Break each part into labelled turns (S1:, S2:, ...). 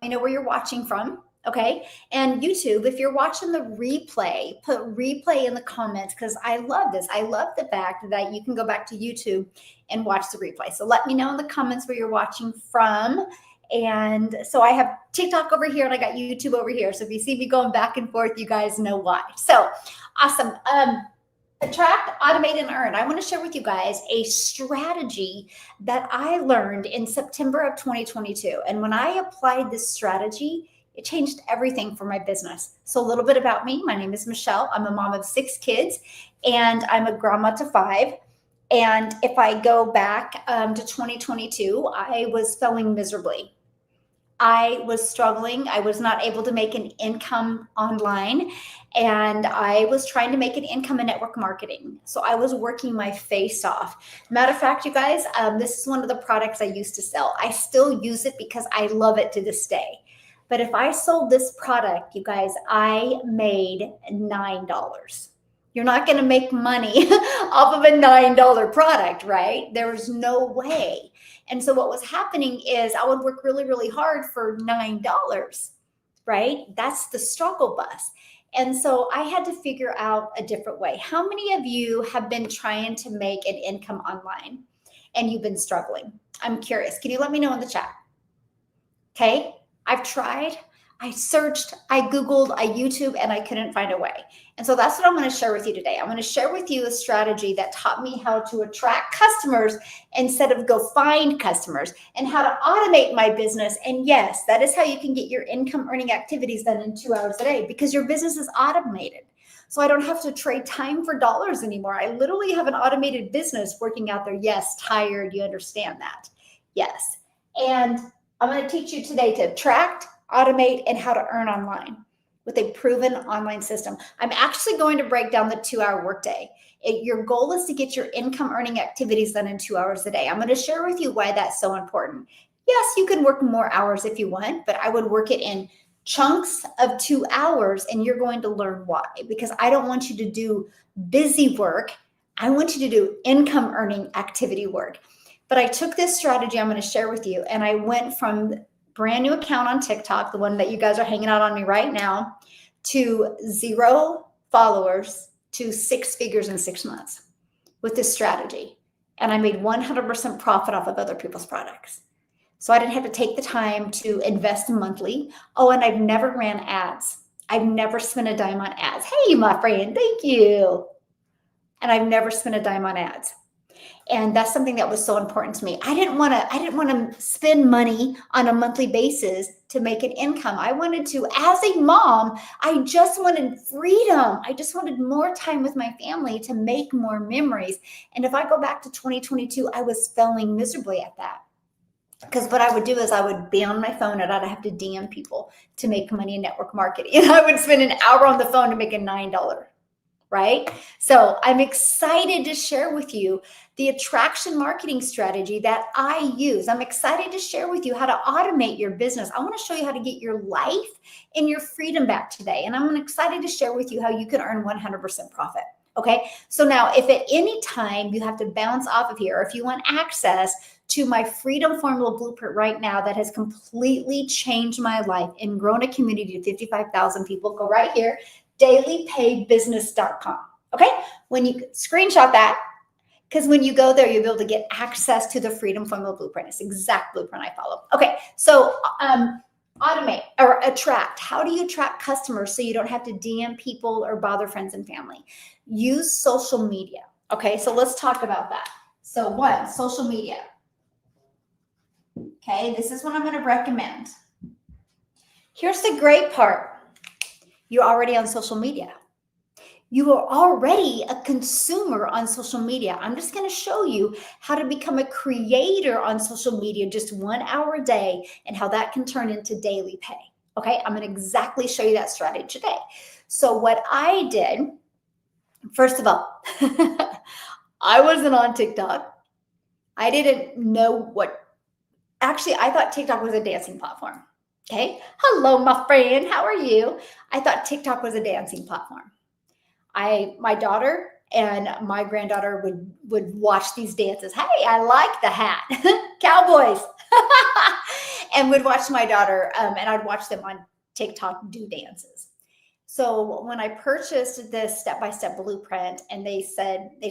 S1: me know where you're watching from. Okay. And YouTube, if you're watching the replay, put replay in the comments because I love this. I love the fact that you can go back to YouTube and watch the replay. So let me know in the comments where you're watching from. And so I have TikTok over here and I got YouTube over here. So if you see me going back and forth, you guys know why. So awesome. Attract, automate, and earn. I want to share with you guys a strategy that I learned in September of 2022. And when I applied this strategy, it changed everything for my business. So a little bit about me. My name is Michelle. I'm a mom of 6 kids and I'm a grandma to 5. And if I go back to 2022, I was failing miserably. I was struggling. I was not able to make an income online, and I was trying to make an income in network marketing. So I was working my face off. Matter of fact, you guys, this is one of the products I used to sell. I still use it because I love it to this day. But if I sold this product, you guys, I made $9. You're not going to make money off of a $9 product, right? There's no way. And so what was happening is I would work really, really hard for $9, right? That's the struggle bus. And so I had to figure out a different way. How many of you have been trying to make an income online and you've been struggling? I'm curious. Can you let me know in the chat? Okay. I've tried, I searched, I Googled, I YouTube, and I couldn't find a way. And so that's what I'm going to share with you today. I'm going to share with you a strategy that taught me how to attract customers instead of go find customers, and how to automate my business. And yes, that is how you can get your income earning activities done in 2 hours a day, because your business is automated. So I don't have to trade time for dollars anymore. I literally have an automated business working out there. Yes, tired. You understand that. Yes. And I'm going to teach you today to attract, automate, and how to earn online with a proven online system. I'm actually going to break down the 2-hour workday. Your goal is to get your income earning activities done in 2 hours a day. I'm going to share with you why that's so important. Yes, you can work more hours if you want, but I would work it in chunks of 2 hours, and you're going to learn why. Because I don't want you to do busy work. I want you to do income earning activity work. But I took this strategy I'm going to share with you, and I went from brand new account on TikTok, the one that you guys are hanging out on me right now, to 0 followers to 6 figures in 6 months with this strategy. And I made 100% profit off of other people's products. So I didn't have to take the time to invest monthly. Oh, and I've never ran ads. I've never spent a dime on ads. Hey, my friend, thank you. And I've never spent a dime on ads. And that's something that was so important to me. I didn't want to spend money on a monthly basis to make an income. I wanted to, as a mom, I just wanted freedom. I just wanted more time with my family to make more memories. And if I go back to 2022, I was failing miserably at that. Because what I would do is I would be on my phone and I'd have to DM people to make money in network marketing. And I would spend an hour on the phone to make a $9. Right? So I'm excited to share with you the attraction marketing strategy that I use. I'm excited to share with you how to automate your business. I want to show you how to get your life and your freedom back today. And I'm excited to share with you how you can earn 100% profit. Okay. So now if at any time you have to bounce off of here, or if you want access to my freedom formula blueprint right now that has completely changed my life and grown a community to 55,000 people, go right here. dailypaybusiness.com. Okay. When you screenshot that, because when you go there, you'll be able to get access to the freedom formula blueprint. It's the exact blueprint I follow. Okay. So, automate or attract. How do you attract customers so you don't have to DM people or bother friends and family? Use social media. Okay. So let's talk about that. So 1, social media. Okay. This is what I'm going to recommend. Here's the great part. You're already on social media. You are already a consumer on social media. I'm just going to show you how to become a creator on social media, just 1 hour a day, and how that can turn into daily pay. Okay, I'm going to exactly show you that strategy today. So what I did, first of all, I wasn't on TikTok. I didn't know actually, I thought TikTok was a dancing platform. Okay. Hello, my friend. How are you? I thought TikTok was a dancing platform. My daughter and my granddaughter would watch these dances. Hey, I like the hat. Cowboys. And would watch my daughter, and I'd watch them on TikTok do dances. So when I purchased this step-by-step blueprint and they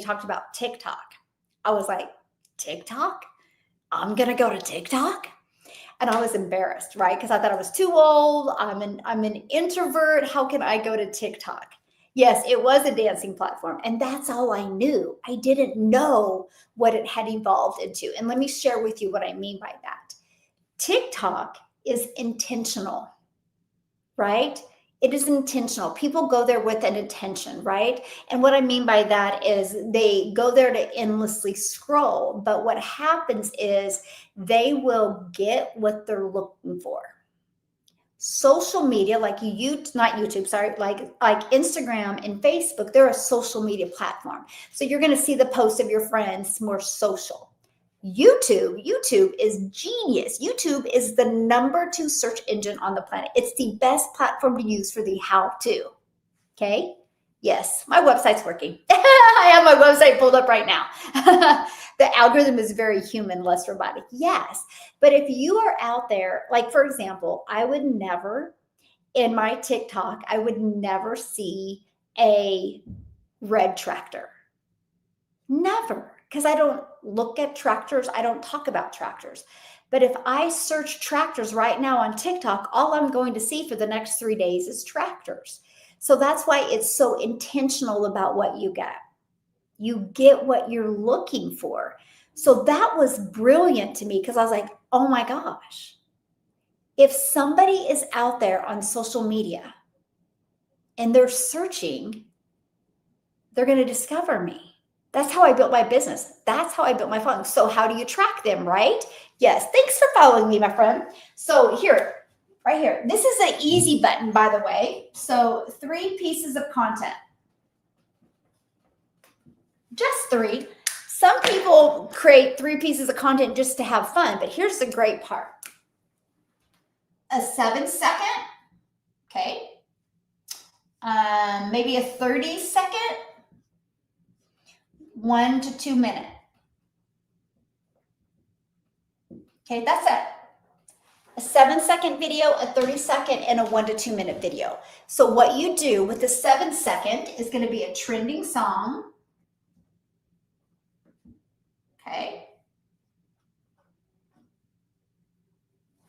S1: talked about TikTok, I was like, TikTok? I'm going to go to TikTok? And I was embarrassed, right? Because I thought I was too old. I'm an introvert. How can I go to TikTok? Yes, it was a dancing platform. And that's all I knew. I didn't know what it had evolved into. And let me share with you what I mean by that. TikTok is intentional, right? It is intentional. People go there with an intention, right? And what I mean by that is they go there to endlessly scroll. But what happens is they will get what they're looking for. Social media, like not YouTube, sorry, like Instagram and Facebook, they're a social media platform. So you're going to see the posts of your friends, more social. YouTube is genius. YouTube is the #2 search engine on the planet. It's the best platform to use for the how-to. Okay? Yes, my website's working. I have my website pulled up right now. The algorithm is very human, less robotic. Yes. But if you are out there, like for example, I would never, in my TikTok, I would never see a red tractor. Never. Because I don't look at tractors. I don't talk about tractors. But if I search tractors right now on TikTok, all I'm going to see for the next 3 days is tractors. So that's why it's so intentional about what you get. You get what you're looking for. So that was brilliant to me because I was like, oh my gosh. If somebody is out there on social media and they're searching, they're going to discover me. That's how I built my business. That's how I built my following. So how do you track them, right? Yes. Thanks for following me, my friend. So here, right here, this is an easy button, by the way. So 3 pieces of content. Just 3. Some people create 3 pieces of content just to have fun, but here's the great part. A 7-second, okay. Maybe a 30-second, 1 to 2 minute. Okay, that's it. A 7-second video, a 30-second, and a 1 to 2 minute video. So what you do with the 7-second is going to be a trending song. Okay.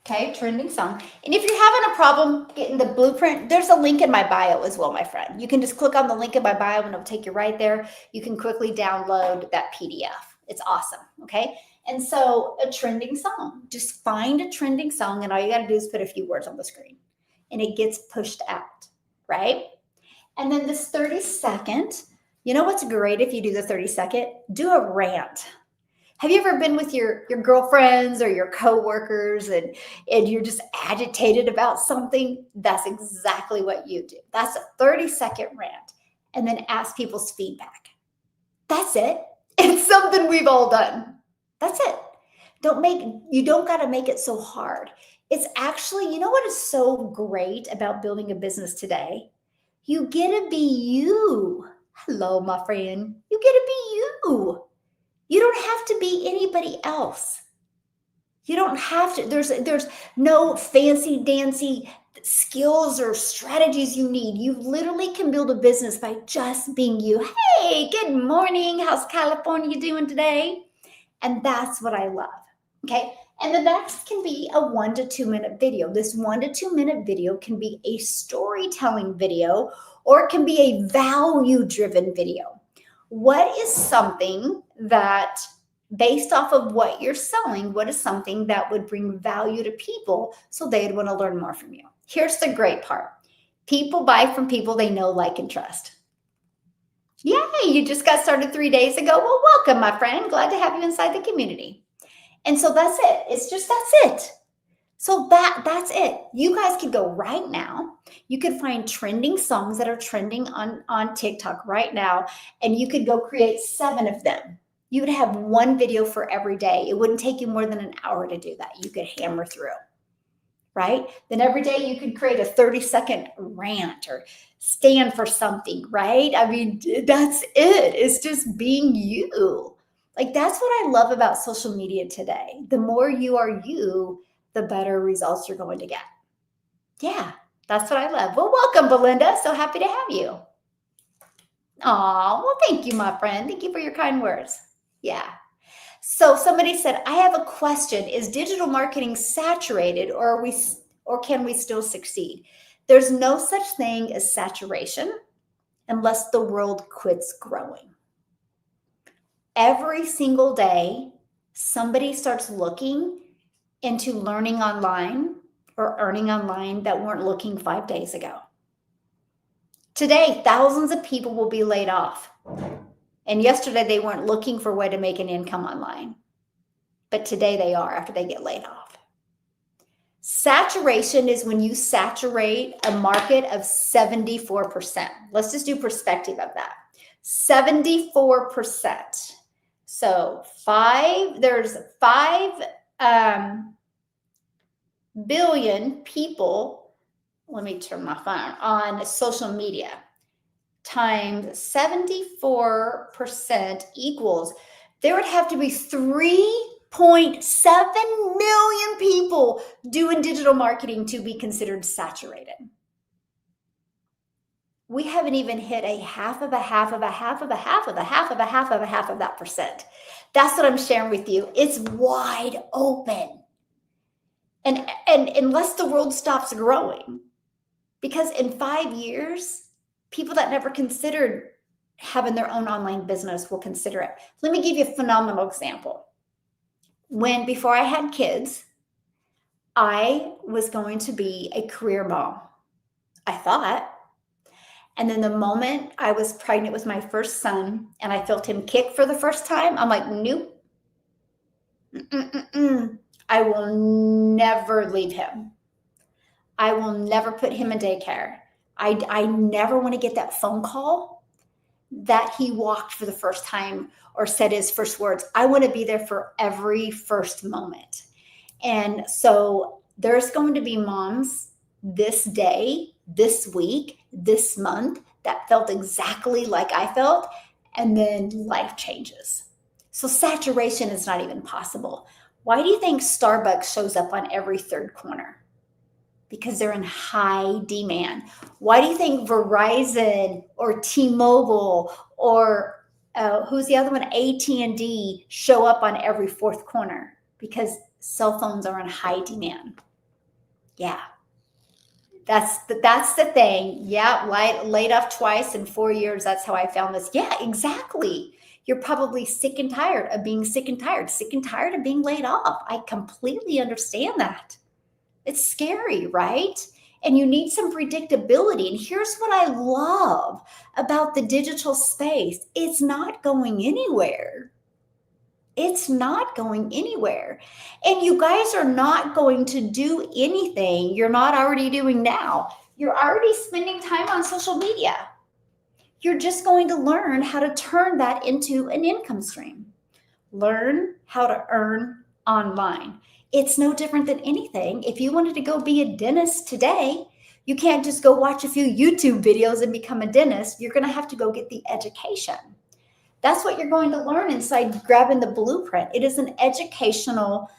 S1: Okay, trending song. And if you're having a problem getting the blueprint, there's a link in my bio as well, my friend. You can just click on the link in my bio and it'll take you right there. You can quickly download that PDF. It's awesome, okay? And so a trending song, just find a trending song and all you got to do is put a few words on the screen and it gets pushed out, right? And then this 30-second, you know what's great if you do the 30-second? Do a rant. Have you ever been with your girlfriends or your coworkers and you're just agitated about something? That's exactly what you do. That's a 30-second rant. And then ask people's feedback. That's it. It's something we've all done. That's it. You don't got to make it so hard. It's actually, you know what is so great about building a business today? You get to be you. Hello, my friend. You get to be you. You don't have to be anybody else. You don't have to. There's no fancy dancy skills or strategies you need. You literally can build a business by just being you. Hey, good morning. How's California doing today? And that's what I love. Okay. And the next can be a 1 to 2 minute video. This 1 to 2 minute video can be a storytelling video or it can be a value-driven video. What is something that, based off of what you're selling, what is something that would bring value to people so they'd want to learn more from you? Here's the great part. People buy from people they know, like, and trust. Yay, you just got started 3 days ago. Well, welcome, my friend. Glad to have you inside the community. And so that's it. That's it. So that's it. You guys can go right now. You can find trending songs that are trending on TikTok right now, and you could go create 7 of them. You would have 1 video for every day. It wouldn't take you more than an hour to do that. You could hammer through. right? Then every day you could create a 30-second rant or stand for something, right? I mean, that's it. It's just being you. Like, that's what I love about social media today. The more you are you, the better results you're going to get. Yeah, that's what I love. Well, welcome, Belinda. So happy to have you. Aw, well, thank you, my friend. Thank you for your kind words. Yeah. So somebody said, I have a question. Is digital marketing saturated, or can we still succeed? There's no such thing as saturation unless the world quits growing. Every single day, somebody starts looking into learning online or earning online that weren't looking 5 days ago. Today, thousands of people will be laid off. And yesterday, they weren't looking for a way to make an income online. But today they are after they get laid off. Saturation is when you saturate a market of 74%. Let's just do perspective of that. 74%. So there's 5 billion people, let me turn my phone on social media, times 74% equals, there would have to be 3.7 million people doing digital marketing to be considered saturated. We haven't even hit a half of that percent. That's what I'm sharing with you. It's wide open. And unless the world stops growing, because in 5 years, people that never considered having their own online business will consider it. Let me give you a phenomenal example. Before I had kids, I was going to be a career mom, I thought. And then the moment I was pregnant with my first son and I felt him kick for the first time, I'm like, nope. I will never leave him. I will never put him in daycare. I never want to get that phone call that he walked for the first time or said his first words. I want to be there for every first moment. And so there's going to be moms this day, this week, this month that felt exactly like I felt, and then life changes. So saturation is not even possible. Why do you think Starbucks shows up on every third corner? Because they're in high demand. Why do you think Verizon or T-Mobile or who's the other one, AT&D, show up on every fourth corner? Because cell phones are in high demand. Yeah, that's the thing. Yeah, laid off twice in 4 years. That's how I found this. Yeah, exactly. You're probably sick and tired of being sick and tired of being laid off. I completely understand that. It's scary, right? And you need some predictability. And here's what I love about the digital space. It's not going anywhere. It's not going anywhere. And you guys are not going to do anything you're not already doing now. You're already spending time on social media. You're just going to learn how to turn that into an income stream. Learn how to earn online. It's no different than anything. If you wanted to go be a dentist today, you can't just go watch a few YouTube videos and become a dentist. You're going to have to go get the education. That's what you're going to learn inside grabbing the blueprint. It is an educational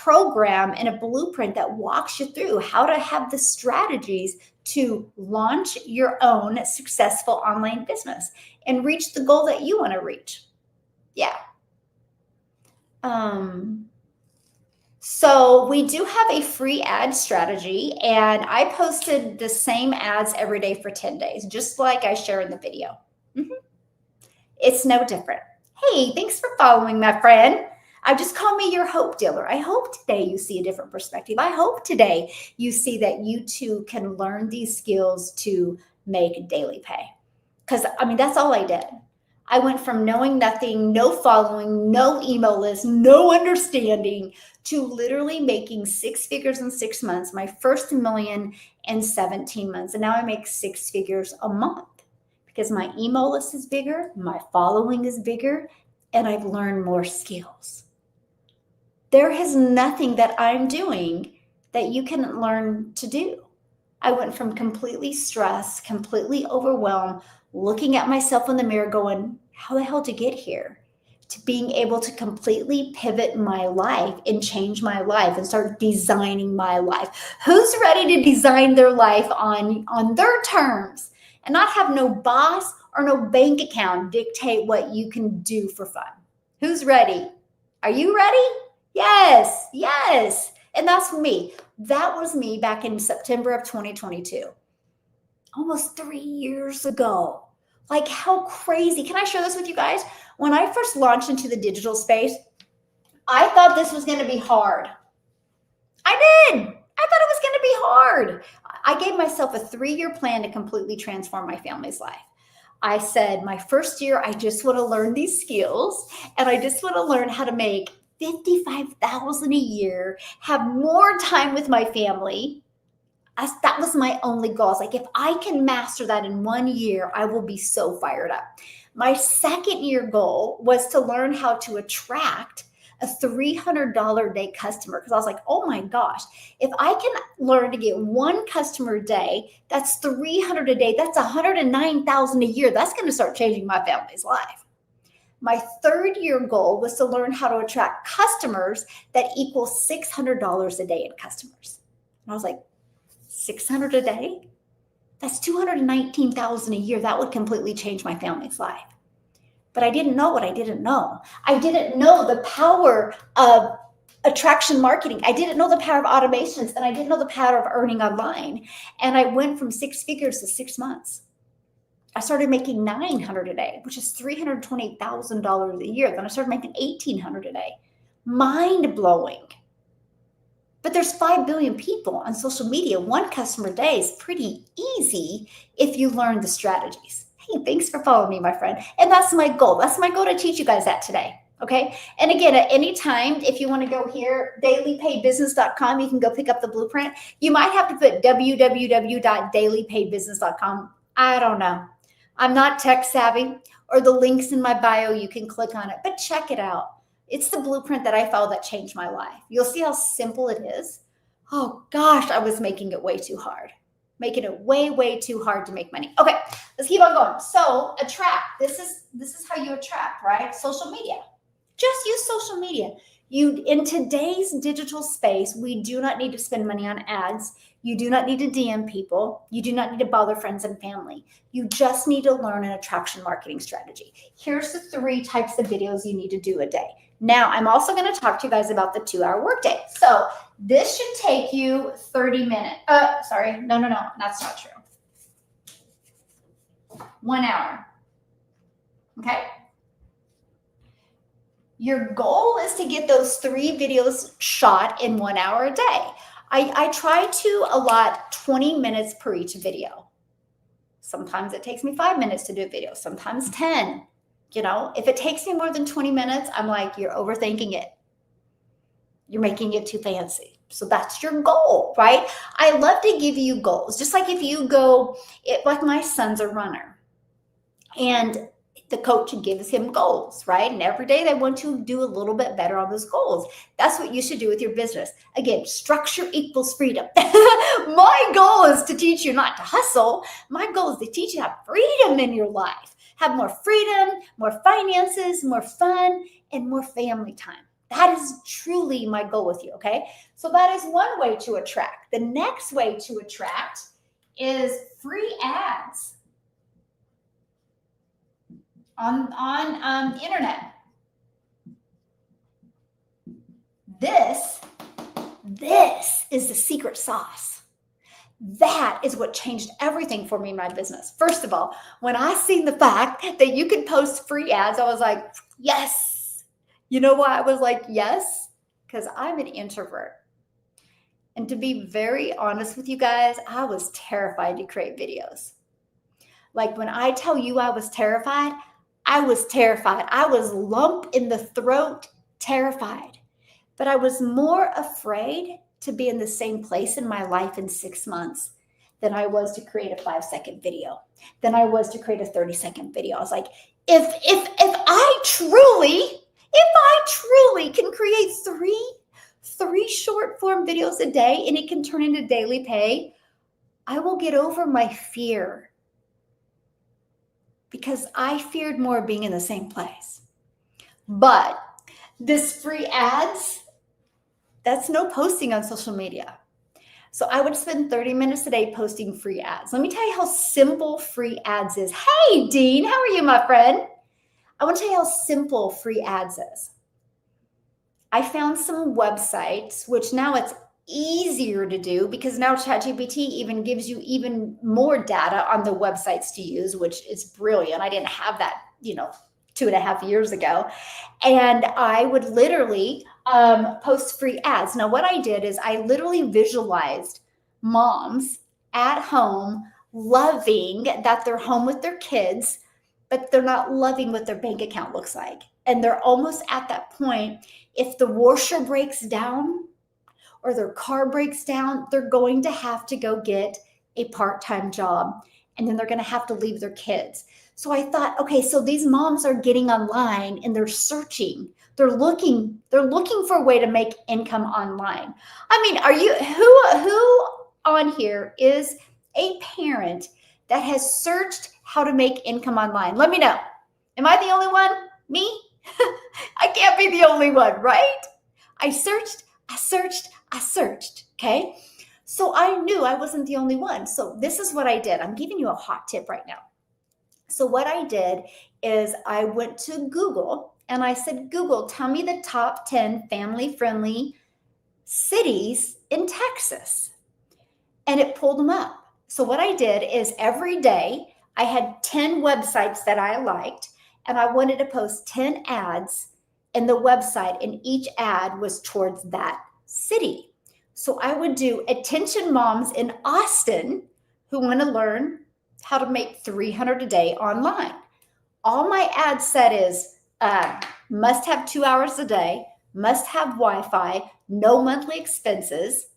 S1: program and a blueprint that walks you through how to have the strategies to launch your own successful online business and reach the goal that you want to reach. Yeah. So we do have a free ad strategy, and I posted the same ads every day for 10 days, just like I share in the video. It's no different. Hey, thanks for following, my friend. Just call me your hope dealer. I hope today you see a different perspective. I hope today you see that you too can learn these skills to make daily pay. Because, I mean, that's all I did. I went from knowing nothing, no following, no email list, no understanding, to literally making 6 figures in 6 months, my first million in 17 months. And now I make 6 figures a month because my email list is bigger, my following is bigger, and I've learned more skills. There is nothing that I'm doing that you can learn to do. I went from completely stressed, completely overwhelmed, looking at myself in the mirror going, how the hell did I get here? To being able to completely pivot my life and change my life and start designing my life. Who's ready to design their life on their terms and not have no boss or no bank account dictate what you can do for fun? Who's ready? Are you ready? Yes, yes. And that's me. That was me back in September of 2022, almost 3 years ago. Like, how crazy. Can I share this with you guys? When I first launched into the digital space, I thought this was going to be hard. I did. I thought it was going to be hard. I gave myself a 3-year plan to completely transform my family's life. I said, my first year, I just want to learn these skills, and I just want to learn how to make $55,000 a year, have more time with my family. That was my only goal. It's like, if I can master that in 1 year, I will be so fired up. My second year goal was to learn how to attract a $300 a day customer, because I was like, oh my gosh, if I can learn to get one customer a day, that's $300 a day. That's $109,000 a year. That's going to start changing my family's life. My third year goal was to learn how to attract customers that equal $600 a day in customers. And I was like, 600 a day? That's $219,000 a year. That would completely change my family's life. But I didn't know what I didn't know. I didn't know the power of attraction marketing. I didn't know the power of automations, and I didn't know the power of earning online. And I went from 6 figures to 6 months. I started making $900 a day, which is $320,000 a year. Then I started making $1,800 a day. Mind blowing. But there's 5 billion people on social media. One customer a day is pretty easy if you learn the strategies. Hey, thanks for following me, my friend. And that's my goal. That's my goal, to teach you guys that today. Okay. And again, at any time, if you want to go here, dailypaidbusiness.com, you can go pick up the blueprint. You might have to put www.dailypaidbusiness.com. I don't know. I'm not tech savvy, or the links in my bio, you can click on it, but check it out. It's the blueprint that I followed that changed my life. You'll see how simple it is. Oh gosh, I was making it way too hard. Making it way, way too hard to make money. Okay, let's keep on going. So attract. This is how you attract, right? Social media. Just use social media. In today's digital space, we do not need to spend money on ads. You do not need to DM people. You do not need to bother friends and family. You just need to learn an attraction marketing strategy. Here's the 3 types of videos you need to do a day. Now, I'm also going to talk to you guys about the 2-hour workday. So this should take you 30 minutes. Sorry. No, that's not true. 1 hour. Okay. Your goal is to get those 3 videos shot in 1 hour a day. I try to allot 20 minutes per each video. Sometimes it takes me 5 minutes to do a video, sometimes 10. If it takes me more than 20 minutes, I'm like, you're overthinking it. You're making it too fancy. So that's your goal, right? I love to give you goals. Just like if you go, like my son's a runner, and the coach gives him goals, right? And every day they want to do a little bit better on those goals. That's what you should do with your business. Again, structure equals freedom. My goal is to teach you not to hustle. My goal is to teach you to have freedom in your life. Have more freedom, more finances, more fun, and more family time. That is truly my goal with you, okay? So that is one way to attract. The next way to attract is free ads on internet. This is the secret sauce. That is what changed everything for me in my business. First of all, when I seen the fact that you could post free ads, I was like, yes. You know why I was like, yes? Because I'm an introvert. And to be very honest with you guys, I was terrified to create videos. Like when I tell you I was terrified, I was terrified. I was lump in the throat, terrified. But I was more afraid to be in the same place in my life in 6 months than I was to create a 5-second video, than I was to create a 30-second video. I was like, if I truly can create 3 3 short form videos a day, and it can turn into daily pay, I will get over my fear, because I feared more being in the same place. But this free ads, that's no posting on social media. So I would spend 30 minutes a day posting free ads. Let me tell you how simple free ads is. Hey, Dean, how are you, my friend? I want to tell you how simple free ads is. I found some websites, which now it's easier to do because now ChatGPT even gives you even more data on the websites to use, which is brilliant. I didn't have that, 2.5 years ago. And I would literally post free ads. Now, what I did is I literally visualized moms at home loving that they're home with their kids, but they're not loving what their bank account looks like. And they're almost at that point. If the washer breaks down or their car breaks down, they're going to have to go get a part-time job, and then they're going to have to leave their kids. So I thought, okay, so these moms are getting online and they're searching. They're looking for a way to make income online. I mean, are you who on here is a parent that has searched how to make income online? Let me know. Am I the only one? Me? I can't be the only one, right? I searched, okay? So I knew I wasn't the only one. So this is what I did. I'm giving you a hot tip right now. So what I did is I went to Google and I said, Google, tell me the top 10 family-friendly cities in Texas. And it pulled them up. So what I did is every day I had 10 websites that I liked, and I wanted to post 10 ads in the website, and each ad was towards that city. So I would do attention moms in Austin who want to learn how to make $300 a day online. All my ads said is must have 2 hours a day, must have Wi-Fi, no monthly expenses,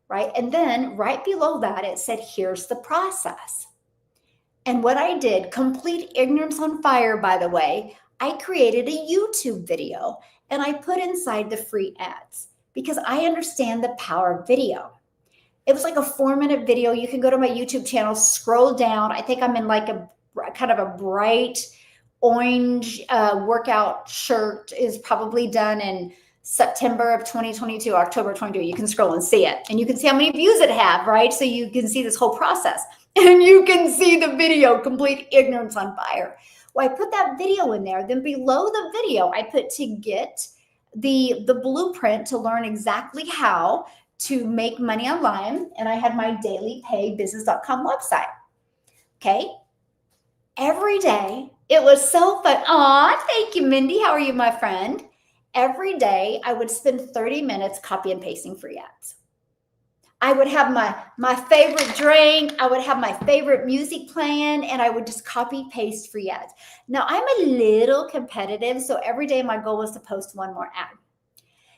S1: right? And then right below that, it said, here's the process. And what I did, complete ignorance on fire, by the way, I created a YouTube video and I put inside the free ads because I understand the power of video. It was like a 4-minute video. You can go to my YouTube channel, scroll down. I think I'm in like a kind of a bright orange workout shirt, is probably done in September of 2022, October 22. You can scroll and see it. And you can see how many views it have, right? So you can see this whole process. And you can see the video, complete ignorance on fire. Well, I put that video in there. Then below the video, I put to get the blueprint to learn exactly how to make money online. And I had my daily pay business.com website. Okay. Every day, it was so fun. Aw, thank you, Mindy. How are you, my friend? Every day, I would spend 30 minutes copy and pasting free ads. I would have my favorite drink. I would have my favorite music playing, and I would just copy paste free ads. Now, I'm a little competitive, so every day my goal was to post one more ad.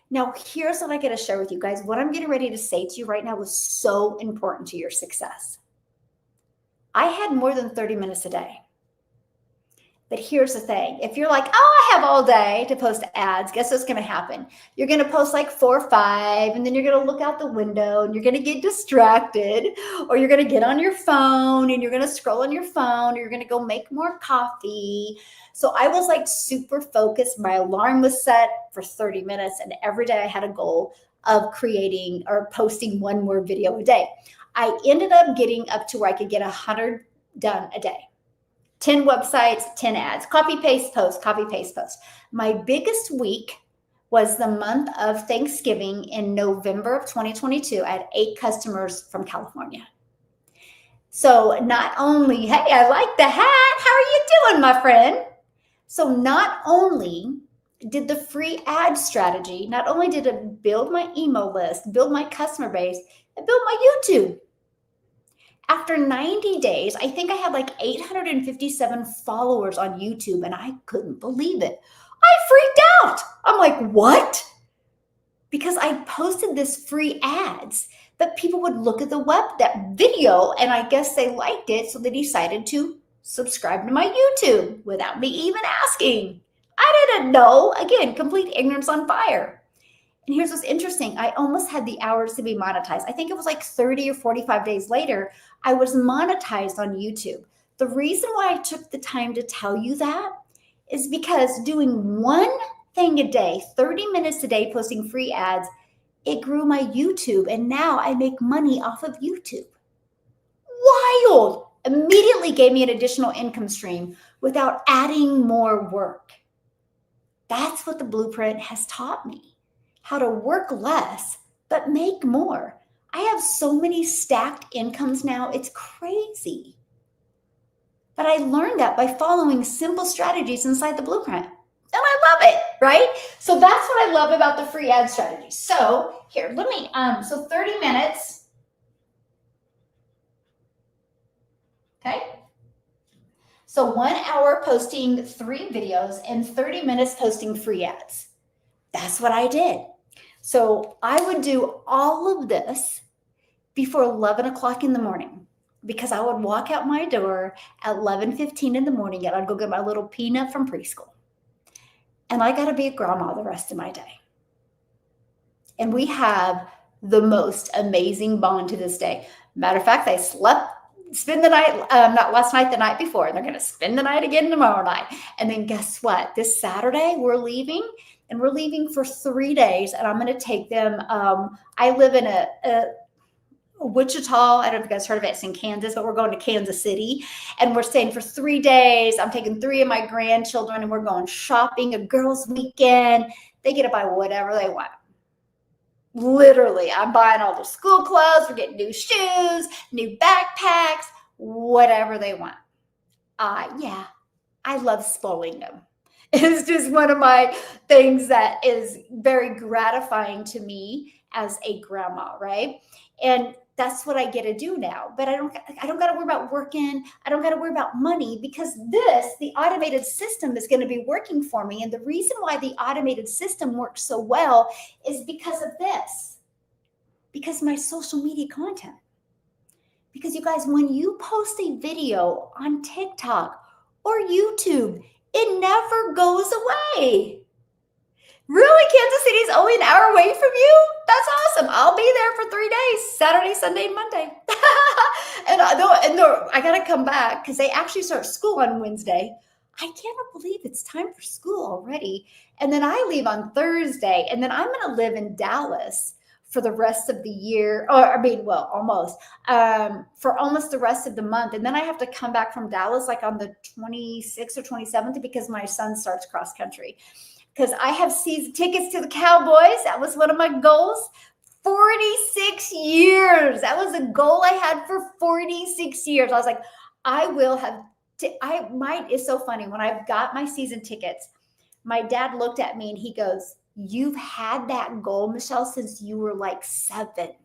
S1: Now, here's what I got to share with you guys. What I'm getting ready to say to you right now was so important to your success. I had more than 30 minutes a day. But here's the thing. If you're like, oh, I have all day to post ads, guess what's going to happen? You're going to post like 4 or 5, and then you're going to look out the window and you're going to get distracted, or you're going to get on your phone and you're going to scroll on your phone, or you're going to go make more coffee. So I was like super focused. My alarm was set for 30 minutes, and every day I had a goal of creating or posting one more video a day. I ended up getting up to where I could get 100 done a day. 10 websites, 10 ads, copy, paste, post, copy, paste, post. My biggest week was the month of Thanksgiving in November of 2022. I had 8 customers from California. So not only, hey, I like the hat. How are you doing, my friend? So not only did the free ad strategy, not only did it build my email list, build my customer base, it built my YouTube. After 90 days, I think I had like 857 followers on YouTube, and I couldn't believe it. I freaked out. I'm like, what? Because I posted this free ads, but people would look at that video, and I guess they liked it, so they decided to subscribe to my YouTube without me even asking. I didn't know. Again, complete ignorance on fire. And here's what's interesting. I almost had the hours to be monetized. I think it was like 30 or 45 days later, I was monetized on YouTube. The reason why I took the time to tell you that is because doing one thing a day, 30 minutes a day, posting free ads, it grew my YouTube. And now I make money off of YouTube. Wild. Immediately gave me an additional income stream without adding more work. That's what the blueprint has taught me. How to work less, but make more. I have so many stacked incomes now. It's crazy. But I learned that by following simple strategies inside the blueprint. And I love it, right? So that's what I love about the free ad strategy. So here, let me, so 30 minutes. Okay. So 1 hour posting 3 videos and 30 minutes posting free ads. That's what I did. So I would do all of this before 11 o'clock in the morning, because I would walk out my door at 11:15 in the morning and I'd go get my little peanut from preschool. And I got to be a grandma the rest of my day. And we have the most amazing bond to this day. Matter of fact, spend the night, not last night, the night before. And they're going to spend the night again tomorrow night. And then guess what? This Saturday, we're leaving. And we're leaving for 3 days. And I'm going to take them. I live in a Wichita. I don't know if you guys heard of it. It's in Kansas, but we're going to Kansas City. And we're staying for 3 days. I'm taking 3 of my grandchildren. And we're going shopping, a girls' weekend. They get to buy whatever they want. Literally, I'm buying all their school clothes. We're getting new shoes, new backpacks, whatever they want. I love spoiling them. It's just one of my things that is very gratifying to me as a grandma, right? And that's what I get to do now. But I don't got to worry about working. I don't got to worry about money, because the automated system is going to be working for me. And the reason why the automated system works so well is because of this. Because my social media content. Because you guys, when you post a video on TikTok or YouTube, it never goes away. Really? Kansas City is only an hour away from you? That's awesome. I'll be there for 3 days, Saturday, Sunday, and Monday. and I got to come back because they actually start school on Wednesday. I cannot believe it's time for school already. And then I leave on Thursday. And then I'm going to live in Dallas for the rest of the year, almost, for almost the rest of the month. And then I have to come back from Dallas like on the 26th or 27th because my son starts cross country. Because I have season tickets to the Cowboys. That was one of my goals. 46 years. That was a goal I had for 46 years. I was like, it's so funny. When I've got my season tickets, my dad looked at me and he goes, "You've had that goal, Michelle, since you were like 7.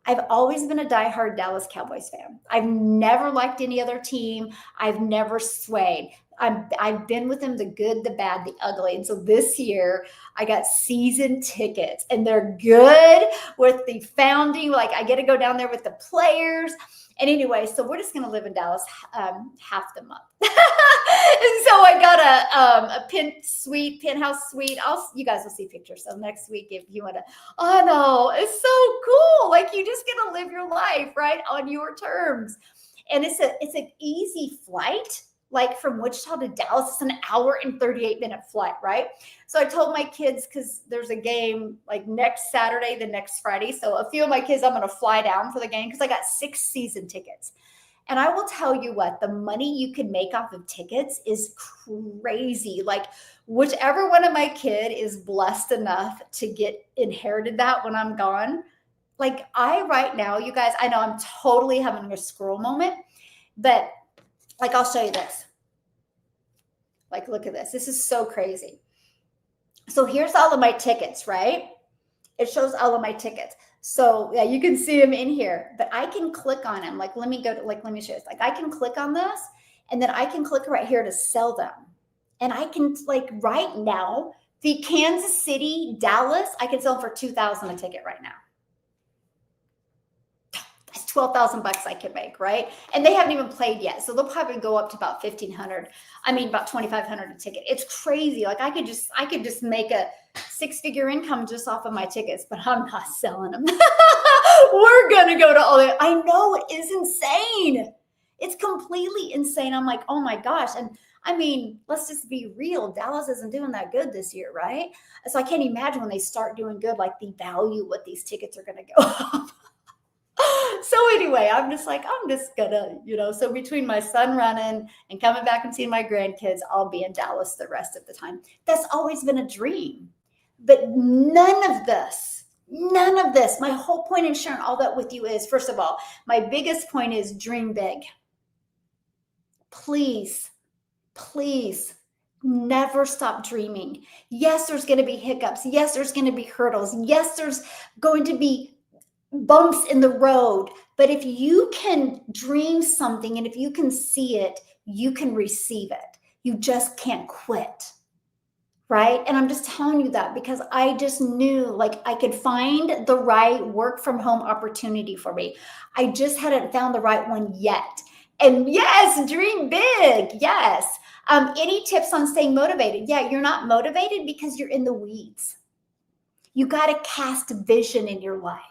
S1: I've always been a diehard Dallas Cowboys fan. I've never liked any other team. I've never swayed. I've been with them, the good, the bad, the ugly. And so this year I got season tickets and they're good with the founding. Like I get to go down there with the players. And anyway, so we're just going to live in Dallas half the month. And so I got a penthouse suite. You guys will see pictures. So next week, if you want to, oh no, it's so cool. Like you just get to live your life, right, on your terms. And it's an easy flight. Like from Wichita to Dallas, it's an hour and 38-minute flight, right? So I told my kids, because there's a game like next Saturday, the next Friday. So a few of my kids, I'm going to fly down for the game because I got 6 season tickets. And I will tell you what, the money you can make off of tickets is crazy. Like whichever one of my kid is blessed enough to get inherited that when I'm gone. Like right now, you guys, I know I'm totally having a squirrel moment, but like, I'll show you this. Like, look at this. This is so crazy. So here's all of my tickets, right? It shows all of my tickets. So yeah, you can see them in here, but I can click on them. Like, let me show you this. Like I can click on this and then I can click right here to sell them. And I can right now, the Kansas City, Dallas, I can sell them for $2,000 a ticket right now. That's $12,000 I could make, right? And they haven't even played yet. So they'll probably go up to about $1,500. About $2,500 a ticket. It's crazy. Like I could just make 6-figure income just off of my tickets, but I'm not selling them. We're going to go to all that. I know it is insane. It's completely insane. I'm like, oh my gosh. And I mean, let's just be real. Dallas isn't doing that good this year, right? So I can't imagine when they start doing good, like the value, what these tickets are going to go up. So anyway, I'm just like, I'm just gonna, so between my son running and coming back and seeing my grandkids, I'll be in Dallas the rest of the time. That's always been a dream. But none of this, my whole point in sharing all that with you is, first of all, my biggest point is dream big. Please, please never stop dreaming. Yes, there's going to be hiccups. Yes, there's going to be hurdles. Yes, there's going to be bumps in the road. But if you can dream something and if you can see it, you can receive it. You just can't quit. Right? And I'm just telling you that because I just knew like I could find the right work from home opportunity for me. I just hadn't found the right one yet. And yes, dream big. Yes. Any tips on staying motivated? Yeah, you're not motivated because you're in the weeds. You got to cast vision in your life.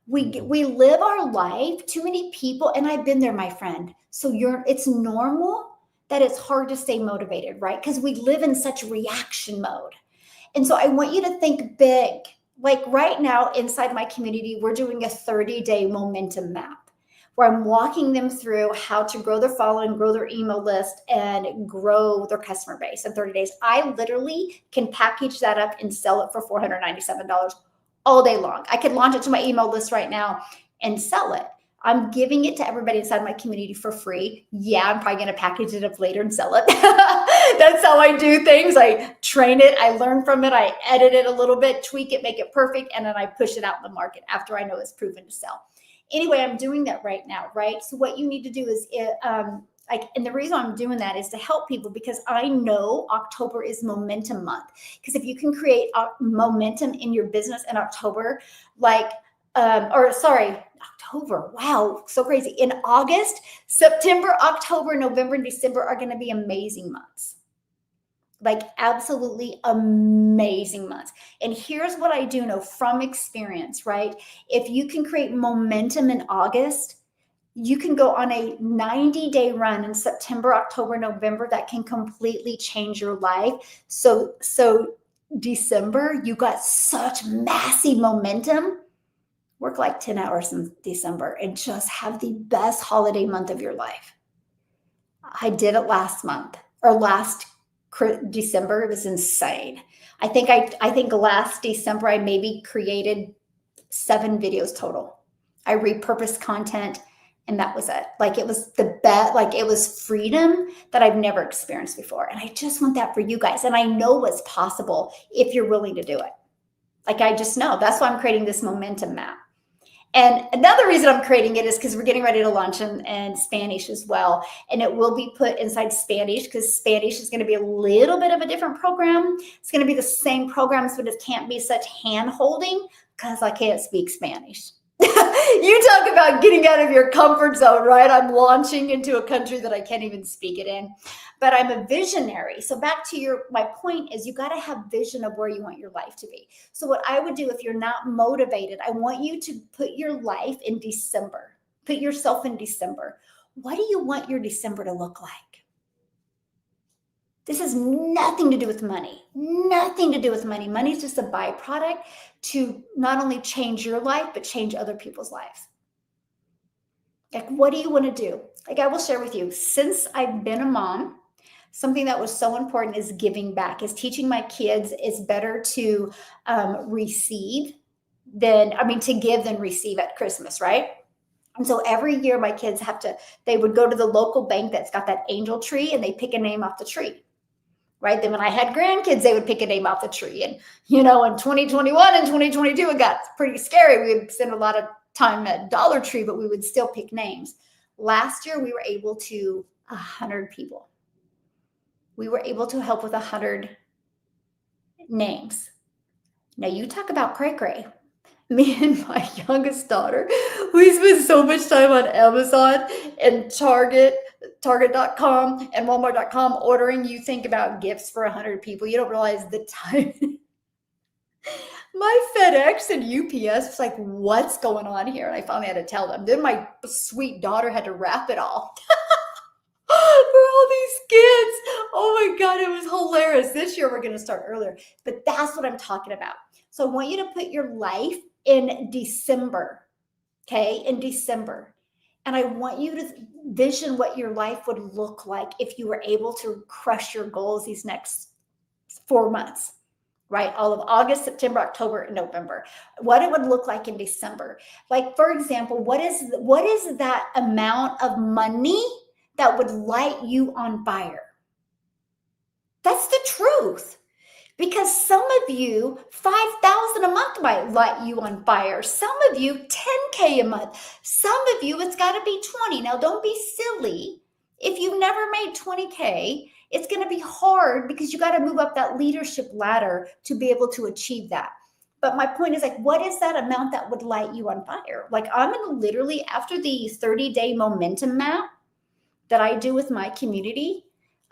S1: We live our life, too many people, and I've been there, my friend. So it's normal that it's hard to stay motivated, right? Because we live in such reaction mode. And so I want you to think big. Like right now inside my community, we're doing a 30-day momentum map where I'm walking them through how to grow their following, grow their email list, and grow their customer base in 30 days. I literally can package that up and sell it for $497 all day long. I could launch it to my email list right now and sell it. I'm giving it to everybody inside my community for free. Yeah, I'm probably going to package it up later and sell it. That's how I do things. I train it. I learn from it. I edit it a little bit, tweak it, make it perfect. And then I push it out in the market after I know it's proven to sell. Anyway, I'm doing that right now, right? So what you need to do is, and the reason I'm doing that is to help people because I know October is momentum month. Because if you can create momentum in your business in October, October. Wow, so crazy. In August, September, October, November, and December are going to be amazing months. Like absolutely amazing months. And here's what I do know from experience, right? If you can create momentum in August, you can go on a 90-day run in September, October, November that can completely change your life. So December, you got such massive momentum. Work like 10 hours in December and just have the best holiday month of your life. I did it last December. It was insane. I think last December I maybe created 7 videos total. I repurposed content and that was it. Like it was the best, like it was freedom that I've never experienced before. And I just want that for you guys. And I know what's possible if you're willing to do it. Like I just know. That's why I'm creating this momentum map. And another reason I'm creating it is because we're getting ready to launch in Spanish as well. And it will be put inside Spanish because Spanish is going to be a little bit of a different program. It's going to be the same programs, but it can't be such hand holding because I can't speak Spanish. You talk about getting out of your comfort zone, right? I'm launching into a country that I can't even speak it in, but I'm a visionary. So back to my point is you got to have vision of where you want your life to be. So what I would do if you're not motivated, I want you to put your life in December, put yourself in December. What do you want your December to look like? This has nothing to do with money, nothing to do with money. Money is just a byproduct to not only change your life, but change other people's lives. Like, what do you want to do? Like I will share with you, since I've been a mom, something that was so important is giving back, is teaching my kids it's better to to give than receive at Christmas, right? And so every year my kids they would go to the local bank that's got that angel tree and they pick a name off the tree. Right. Then when I had grandkids, they would pick a name off the tree. And, in 2021 and 2022, it got pretty scary. We would spend a lot of time at Dollar Tree, but we would still pick names. Last year, we were able to 100 people. We were able to help with 100 names. Now you talk about cray-cray. Me and my youngest daughter, we spend so much time on Amazon and Target.com and Walmart.com ordering. You think about gifts for 100 people. You don't realize the time My FedEx and UPS was like, what's going on here? And I finally had to tell them. Then my sweet daughter had to wrap it all for all these kids. Oh my God, it was hilarious. This year we're going to start earlier, but that's what I'm talking about. So I want you to put your life in December, okay? In December. And I want you to vision what your life would look like if you were able to crush your goals these next 4 months, right? All of August, September, October, and November. What it would look like in December. Like, for example, what is that amount of money that would light you on fire? That's the truth. Because some of you, 5,000 a month might light you on fire. Some of you, 10K a month. Some of you, it's got to be 20. Now, don't be silly. If you've never made 20K, it's going to be hard because you got to move up that leadership ladder to be able to achieve that. But my point is, like, what is that amount that would light you on fire? Like, I'm going to literally, after the 30-day momentum map that I do with my community,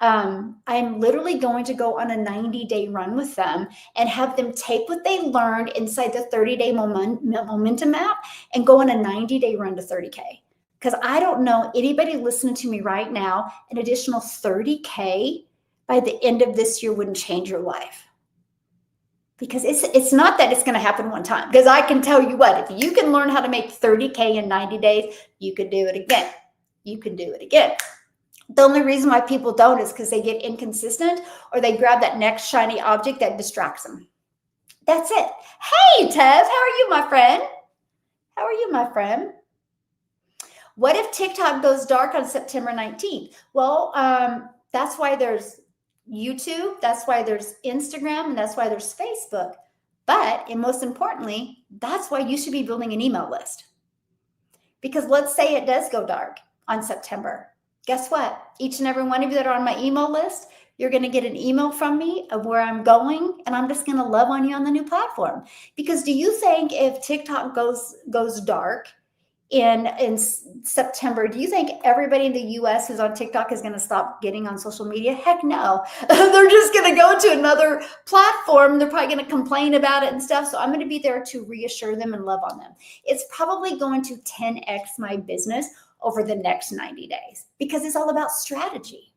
S1: I'm literally going to go on a 90-day run with them and have them take what they learned inside the 30-day momentum map and go on a 90-day run to 30K. Because I don't know anybody listening to me right now, an additional 30K by the end of this year wouldn't change your life. Because it's not that it's going to happen one time. Because I can tell you what, if you can learn how to make 30K in 90 days, you could do it again. You can do it again. The only reason why people don't is because they get inconsistent or they grab that next shiny object that distracts them. That's it. Hey, Tev, how are you, my friend? How are you, my friend? What if TikTok goes dark on September 19th? Well, that's why there's YouTube. That's why there's Instagram. And that's why there's Facebook. But, and most importantly, that's why you should be building an email list. Because let's say it does go dark on September. Guess what? Each and every one of you that are on my email list, you're going to get an email from me of where I'm going, and I'm just going to love on you on the new platform. Because do you think if TikTok goes dark in September, do you think everybody in the US who's on TikTok is going to stop getting on social media? Heck no. They're just going to go to another platform. They're probably going to complain about it and stuff. So I'm going to be there to reassure them and love on them. It's probably going to 10x my business over the next 90 days because it's all about strategy.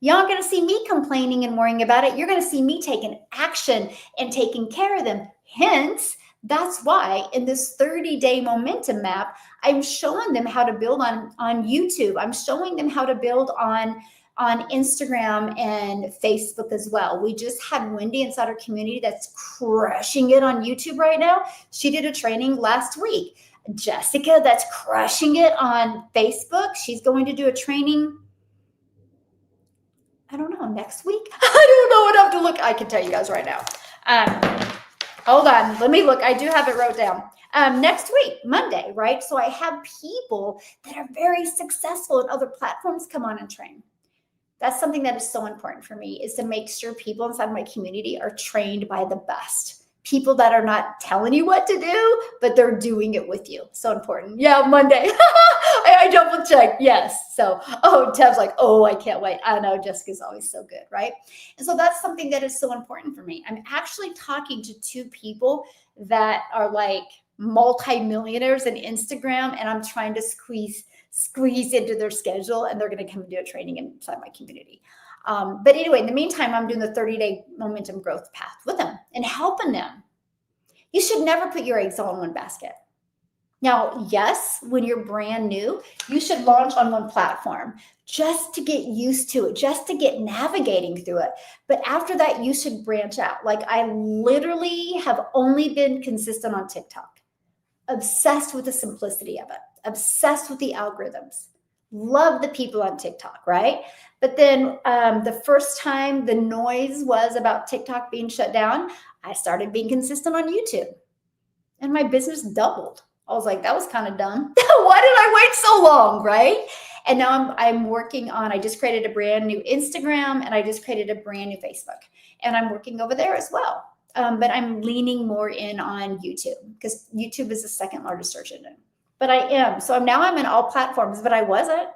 S1: You aren't going to see me complaining and worrying about it. You're going to see me taking action and taking care of them. Hence, that's why in this 30-day momentum map, I'm showing them how to build on YouTube. I'm showing them how to build on Instagram and Facebook as well. We just had Wendy inside our community that's crushing it on YouTube right now. She did a training last week. Jessica, that's crushing it on Facebook. She's going to do a training, I don't know, next week. I don't know what I have to look. I can tell you guys right now. Hold on. Let me look. I do have it wrote down. Next week, Monday, right? So I have people that are very successful in other platforms come on and train. That's something that is so important for me, is to make sure people inside my community are trained by the best. People that are not telling you what to do, but they're doing it with you. So important. Yeah, Monday. I double checked. Yes. So, Tev's like, I can't wait. I know Jessica's always so good, right? And so that's something that is so important for me. I'm actually talking to 2 people that are like multi-millionaires in Instagram, and I'm trying to squeeze into their schedule, and they're going to come and do a training inside my community. But anyway, in the meantime, I'm doing the 30-day momentum growth path with them and helping them. You should never put your eggs all in one basket. Now, yes, when you're brand new, you should launch on one platform just to get used to it, just to get navigating through it. But after that, you should branch out. Like, I literally have only been consistent on TikTok, obsessed with the simplicity of it, obsessed with the algorithms. Love the people on TikTok, right? But then the first time the noise was about TikTok being shut down, I started being consistent on YouTube, and my business doubled. I was like, that was kind of dumb. Why did I wait so long, right? And now I'm working on, I just created a brand new Instagram, and I just created a brand new Facebook, and I'm working over there as well. But I'm leaning more in on YouTube because YouTube is the second largest search engine. But I am. So now I'm in all platforms, but I wasn't.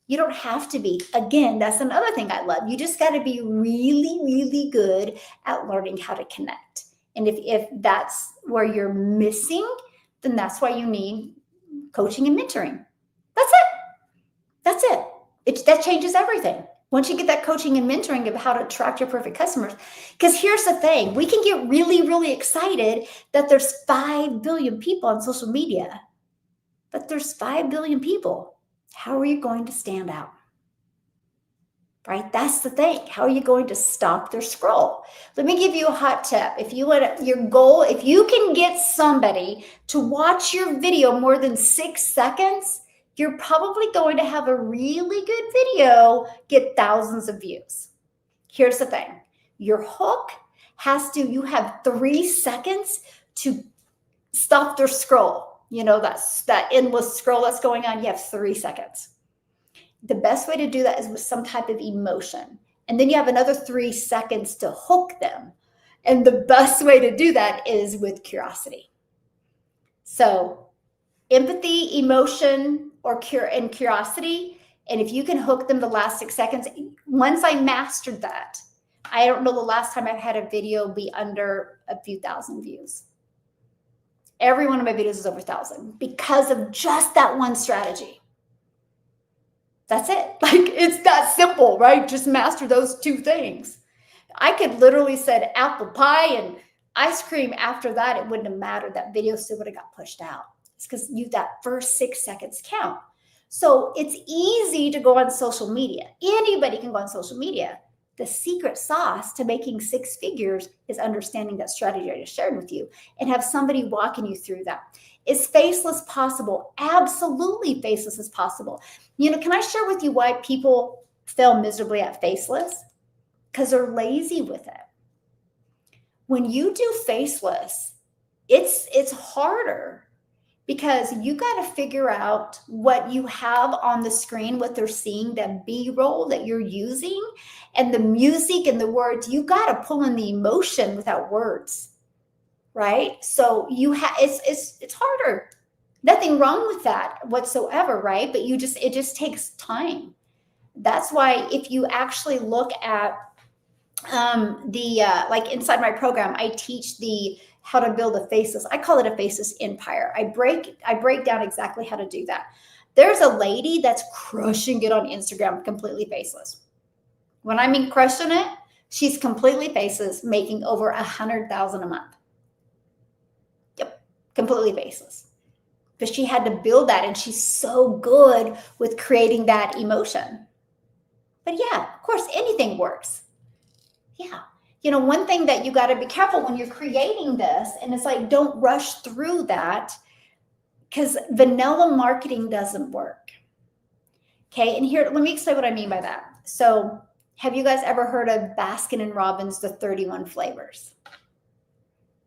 S1: You don't have to be. Again, that's another thing I love. You just got to be really, really good at learning how to connect. And if that's where you're missing, then that's why you need coaching and mentoring. That's it. That's it. That changes everything. Once you get that coaching and mentoring of how to attract your perfect customers, because here's the thing, we can get really, really excited that there's 5 billion people on social media, but there's 5 billion people. How are you going to stand out? Right? That's the thing. How are you going to stop their scroll? Let me give you a hot tip. If you want your goal, if you can get somebody to watch your video more than 6 seconds, you're probably going to have a really good video get thousands of views. Here's the thing. Your hook you have 3 seconds to stop their scroll. That's that endless scroll that's going on. You have 3 seconds. The best way to do that is with some type of emotion. And then you have another 3 seconds to hook them. And the best way to do that is with curiosity. So empathy, emotion, and curiosity. And if you can hook them the last 6 seconds, once I mastered that, I don't know the last time I've had a video be under a few thousand views. Every one of my videos is over 1,000 because of just that one strategy. That's it. Like, it's that simple, right? Just master those 2 things. I could literally said apple pie and ice cream after that. It wouldn't have mattered. That video still would have got pushed out. It's because that first 6 seconds count. So it's easy to go on social media. Anybody can go on social media. The secret sauce to making 6 figures is understanding that strategy I just shared with you and have somebody walking you through that. Is faceless possible? Absolutely faceless is possible. Can I share with you why people fail miserably at faceless? Because they're lazy with it. When you do faceless, it's harder because you got to figure out what you have on the screen, what they're seeing, that B-roll that you're using, and the music and the words. You got to pull in the emotion without words. Right? So it's harder. Nothing wrong with that whatsoever, right? But it just takes time. That's why if you actually look at like inside my program, I teach how to build a faceless. I call it a faceless empire. I break down exactly how to do that. There's a lady that's crushing it on Instagram, completely faceless. When I mean crushing it, she's completely faceless, making over 100,000 a month. Completely faceless. But she had to build that, and she's so good with creating that emotion. But yeah, of course, anything works. Yeah. One thing that you got to be careful when you're creating this, and it's like, don't rush through that, because vanilla marketing doesn't work. Okay. And here, let me explain what I mean by that. So have you guys ever heard of Baskin & Robbins, the 31 flavors?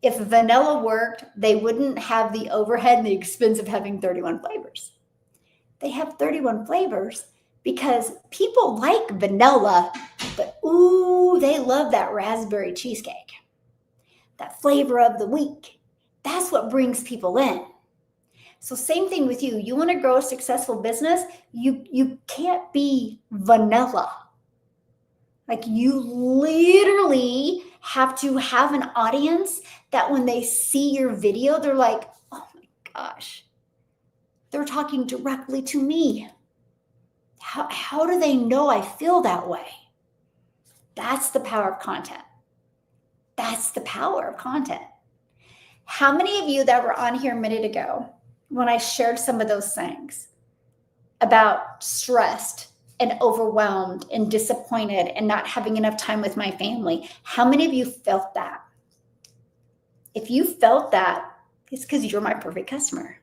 S1: If vanilla worked, they wouldn't have the overhead and the expense of having 31 flavors. They have 31 flavors because people like vanilla, but they love that raspberry cheesecake. That flavor of the week. That's what brings people in. So same thing with you. You want to grow a successful business, you can't be vanilla. Like, you literally have to have an audience that when they see your video, they're like, oh my gosh, they're talking directly to me. How do they know I feel that way? That's the power of content. That's the power of content. How many of you that were on here a minute ago, when I shared some of those things about stressed and overwhelmed and disappointed and not having enough time with my family, how many of you felt that? If you felt that, it's because you're my perfect customer.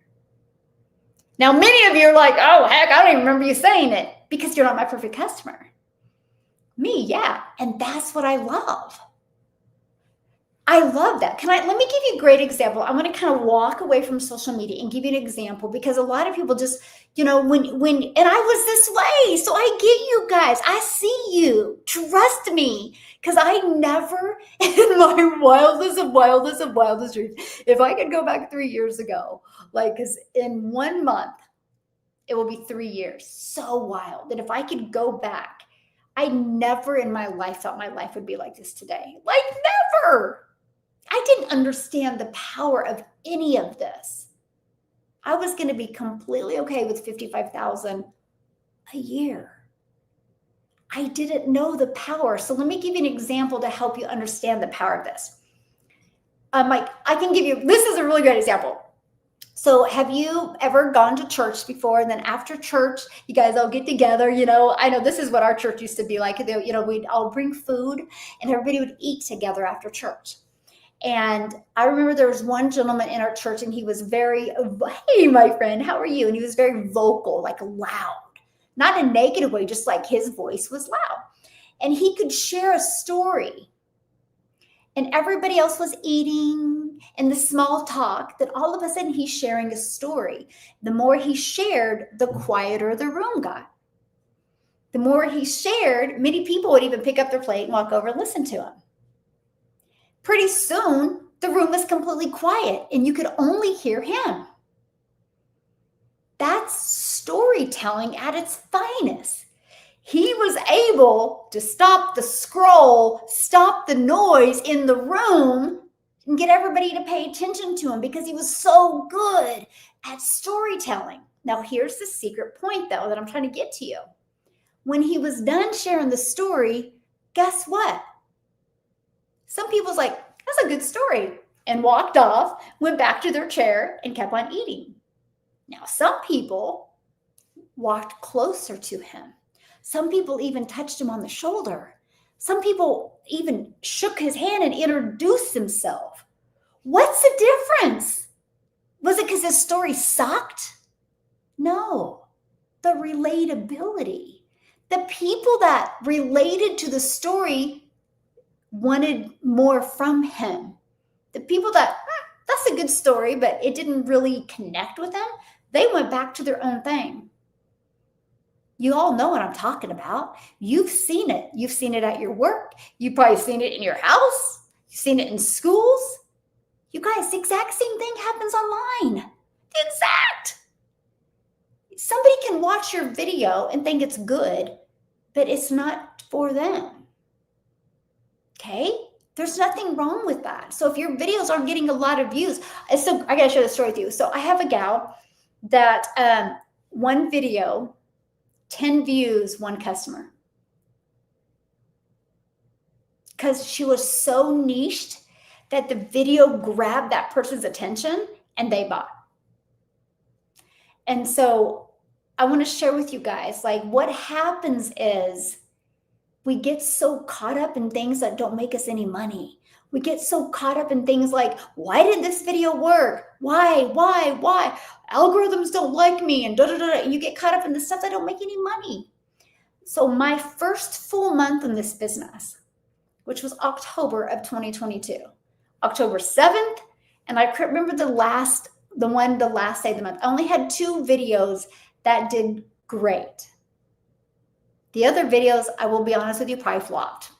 S1: Now, many of you are like, oh, heck, I don't even remember you saying it, because you're not my perfect customer. Me, yeah. And that's what I love. I love that. Let me give you a great example. I'm going to kind of walk away from social media and give you an example, because a lot of people just, and I was this way. So I get you guys. I see you. Trust me. Because I never, in my wildest dreams, if I could go back 3 years ago, because in 1 month, it will be 3 years. So wild. And if I could go back, I never in my life thought my life would be like this today. Never. I didn't understand the power of any of this. I was going to be completely okay with 55,000 a year. I didn't know the power. So let me give you an example to help you understand the power of this. Mike, I can give you, this is a really great example. So have you ever gone to church before, and then after church, you guys all get together? I know this is what our church used to be like. We'd all bring food and everybody would eat together after church. And I remember there was one gentleman in our church, and he was very, hey, my friend, how are you? And he was very vocal, like loud, not in a negative way, just like his voice was loud. And he could share a story, and everybody else was eating and the small talk, that all of a sudden he's sharing a story. The more he shared, the quieter the room got. The more he shared, many people would even pick up their plate and walk over and listen to him. Pretty soon, the room was completely quiet and you could only hear him. That's storytelling at its finest. He was able to stop the scroll, stop the noise in the room, and get everybody to pay attention to him because he was so good at storytelling. Now, here's the secret point, though, that I'm trying to get to you. When he was done sharing the story, guess what? Some people's like, that's a good story, and walked off, went back to their chair, and kept on eating. Now, some people walked closer to him. Some people even touched him on the shoulder. Some people even shook his hand and introduced himself. What's the difference? Was it because his story sucked? No, the relatability. The people that related to the story wanted more from him. The people that, that's a good story, but it didn't really connect with them, they went back to their own thing. You all know what I'm talking about. You've seen it. You've seen it at your work. You've probably seen it in your house. You've seen it in schools. You guys, the exact same thing happens online. The exact. Somebody can watch your video and think it's good, but it's not for them. Okay? There's nothing wrong with that. So if your videos aren't getting a lot of views, so I gotta share the story with you. So I have a gal that one video, 10 views, one customer. Because she was so niched that the video grabbed that person's attention and they bought. And so I want to share with you guys, like, what happens is we get so caught up in things that don't make us any money. We get so caught up in things like, why did this video work? Why? Algorithms don't like me, and and you get caught up in the stuff that don't make any money. So my first full month in this business, which was October of 2022, October 7th, and I can't remember the last day of the month. I only had 2 videos that did great. The other videos, I will be honest with you, probably flopped.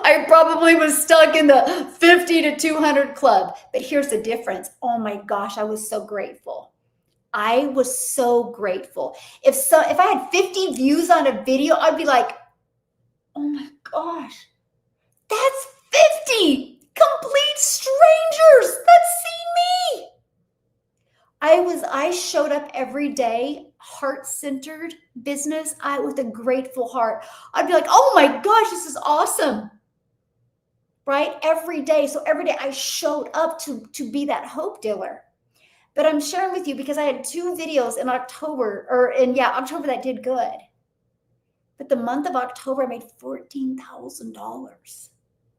S1: I probably was stuck in the 50 to 200 club. But here's the difference. Oh my gosh, I was so grateful. I was so grateful. If I had 50 views on a video, I'd be like, oh my gosh, that's 50 complete strangers that see me. I showed up every day, heart-centered business, with a grateful heart. I'd be like, oh my gosh, this is awesome. Right? Every day. So every day I showed up to be that hope dealer. But I'm sharing with you because I had 2 videos in October that did good. But the month of October, I made $14,000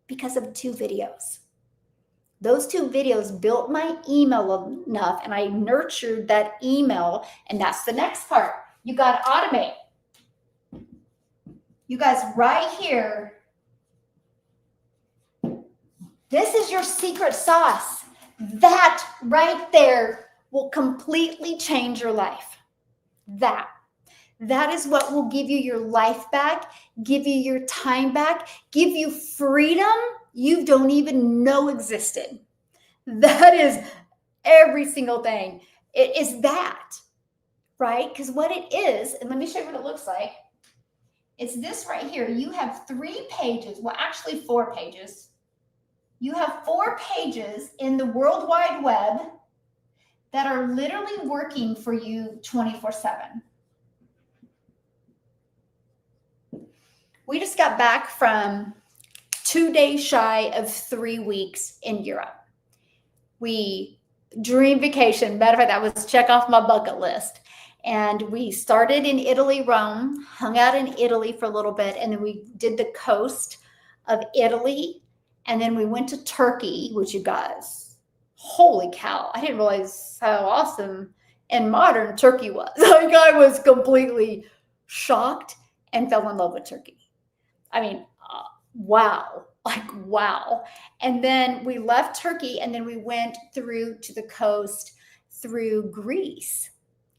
S1: because of 2 videos. Those 2 videos built my email enough, and I nurtured that email. And that's the next part. You got to automate. You guys, right here, this is your secret sauce. That right there will completely change your life. That is what will give you your life back, give you your time back, give you freedom you don't even know existed. That is every single thing. It is that, right? Because what it is, and let me show you what it looks like. It's this right here. You have 3 pages, well, actually 4 pages. You have 4 pages in the World Wide Web that are literally working for you 24/7. We just got back from 2 days shy of 3 weeks in Europe. We dream vacation. Matter of fact, that was check off my bucket list. And we started in Italy, Rome, hung out in Italy for a little bit, and then we did the coast of Italy. And then we went to Turkey, which, you guys, holy cow, I didn't realize how awesome and modern Turkey was. Like, I was completely shocked and fell in love with Turkey. I mean, wow, like wow. And then we left Turkey, and then we went through to the coast through Greece.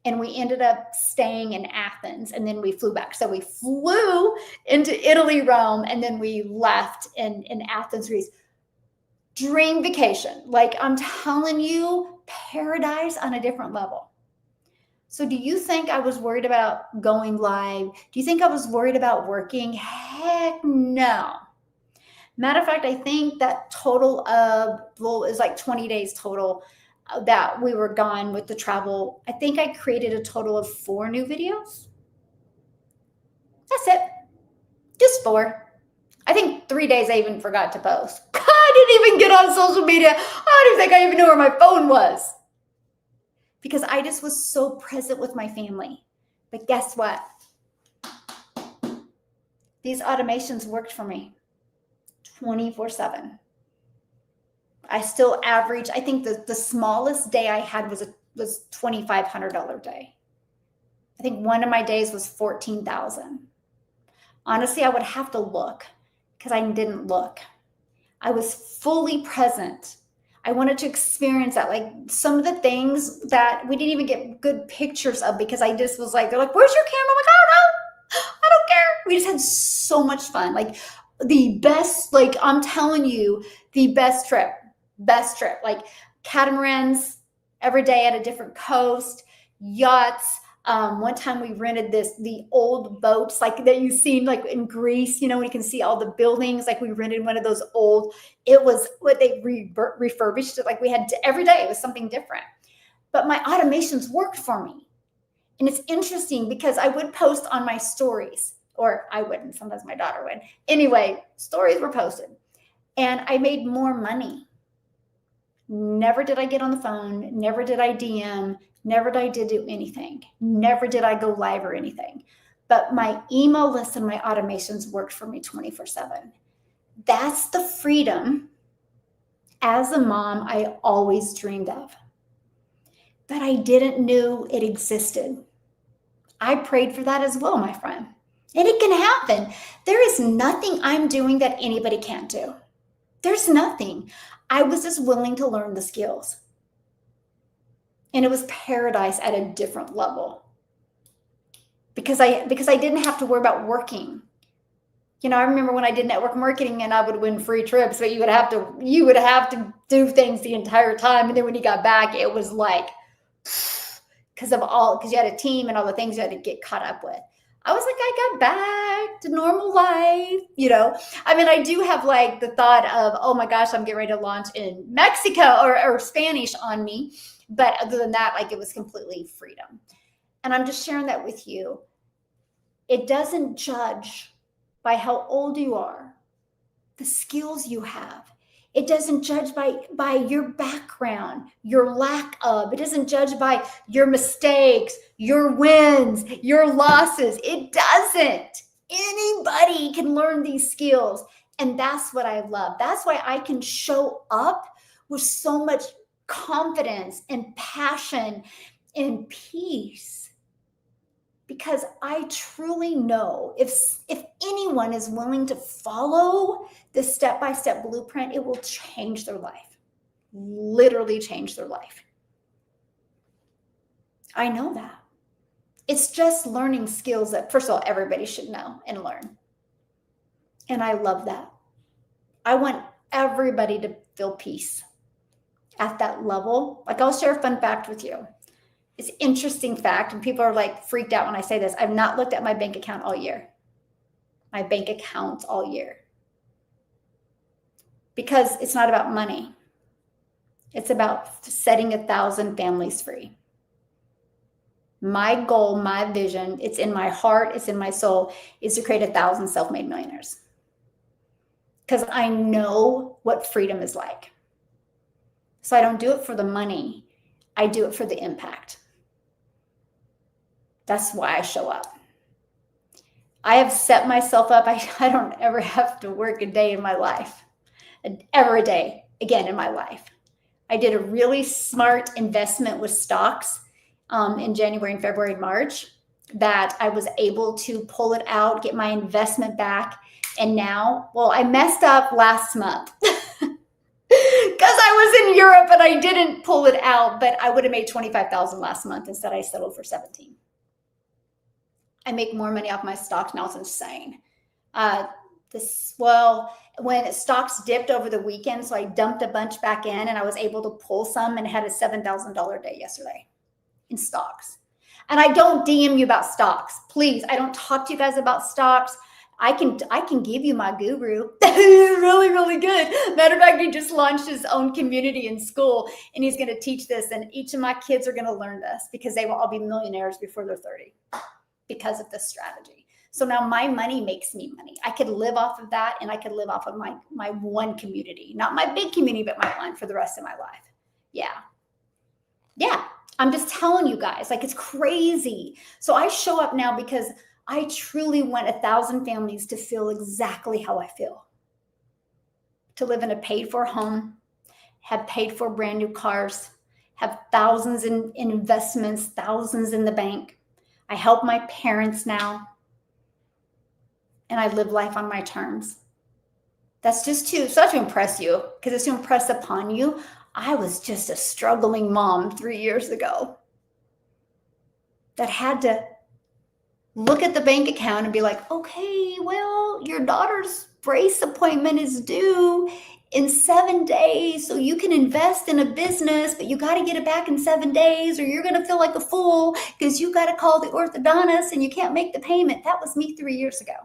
S1: And we ended up staying in Athens, and then we flew back. So we flew into Italy, Rome, and then we left in Athens, Greece. Dream vacation. Like, I'm telling you, paradise on a different level. So do you think I was worried about going live? Do you think I was worried about working? Heck no. Matter of fact, I think that total of, well, it was like 20 days total that we were gone with the travel. I think I created a total of 4 new videos. That's it. Just 4. I think 3 days I even forgot to post. I didn't even get on social media. I don't even think I even knew where my phone was, because I just was so present with my family. But guess what? These automations worked for me 24/7. I still average, I think the smallest day I had was $2,500 day. I think one of my days was 14,000. Honestly, I would have to look, because I didn't look. I was fully present. I wanted to experience that. Like, some of the things that we didn't even get good pictures of, because I just was like, they're like, where's your camera? I'm like, I don't know. I don't care. We just had so much fun. Like, the best, like, I'm telling you, the best trip, like catamarans every day at a different coast, yachts. One time we rented the old boats, like that you seen like in Greece, when you can see all the buildings. Like, we rented one of those old, it was what they refurbished it. Like, we had every day, it was something different. But my automations worked for me. And it's interesting, because I would post on my stories, or I wouldn't, sometimes my daughter would. Anyway, stories were posted, and I made more money. Never did I get on the phone. Never did I DM. Never did I do anything. Never did I go live or anything. But my email list and my automations worked for me 24/7. That's the freedom as a mom I always dreamed of, but I didn't know it existed. I prayed for that as well, my friend. And it can happen. There is nothing I'm doing that anybody can't do. There's nothing. I was just willing to learn the skills. And it was paradise at a different level, because I didn't have to worry about working. I remember when I did network marketing, and I would win free trips, but you would have to do things the entire time. And then when you got back, it was like, because you had a team and all the things you had to get caught up with. I was like, I got back to normal life, I mean, I do have like the thought of, oh my gosh, I'm getting ready to launch in Mexico or Spanish on me. But other than that, like, it was completely freedom. And I'm just sharing that with you. It doesn't judge by how old you are, the skills you have. It doesn't judge by your background, your lack of. It doesn't judge by your mistakes, your wins, your losses. It doesn't. Anybody can learn these skills. And that's what I love. That's why I can show up with so much confidence and passion and peace, because I truly know if anyone is willing to follow this step-by-step blueprint, it will change their life, literally change their life. I know that. It's just learning skills that, first of all, everybody should know and learn. And I love that. I want everybody to feel peace at that level. Like, I'll share a fun fact with you. It's an interesting fact, and people are like freaked out when I say this. I've not looked at my bank account all year. My bank accounts all year. because it's not about money. It's about setting 1,000 families free. My goal, my vision, it's in my heart, it's in my soul, is to create 1,000 self-made millionaires. Because I know what freedom is like. So I don't do it for the money. I do it for the impact. That's why I show up. I have set myself up. I don't ever have to work a day in my life, ever a day again in my life. I did a really smart investment with stocks in January and February and March that I was able to pull it out, get my investment back. And now, well, I messed up last month because I was in Europe and I didn't pull it out, but I would have made $25,000 last month. Instead, I settled for 17. I make more money off my stocks now. It's insane. When stocks dipped over the weekend, so I dumped a bunch back in and I was able to pull some and had a $7,000 day yesterday in stocks. And I don't DM you about stocks. Please, I don't talk to you guys about stocks. I can give you my guru. He's really, really good. Matter of fact, he just launched his own community in school and he's going to teach this. And each of my kids are going to learn this because they will all be millionaires before they're 30 because of this strategy. So now my money makes me money. I could live off of that and I could live off of my one community, not my big community, but my one for the rest of my life. Yeah. I'm just telling you guys, like, it's crazy. So I show up now because I truly want 1,000 families to feel exactly how I feel. To live in a paid for home, have paid for brand new cars, have thousands in investments, thousands in the bank. I help my parents now. And I live life on my terms. That's just to impress you, because it's to impress upon you. I was just a struggling mom 3 years ago that had to look at the bank account and be like, okay, well, your daughter's brace appointment is due in 7 days. So you can invest in a business, but you got to get it back in 7 days or you're going to feel like a fool because you got to call the orthodontist and you can't make the payment. That was me 3 years ago.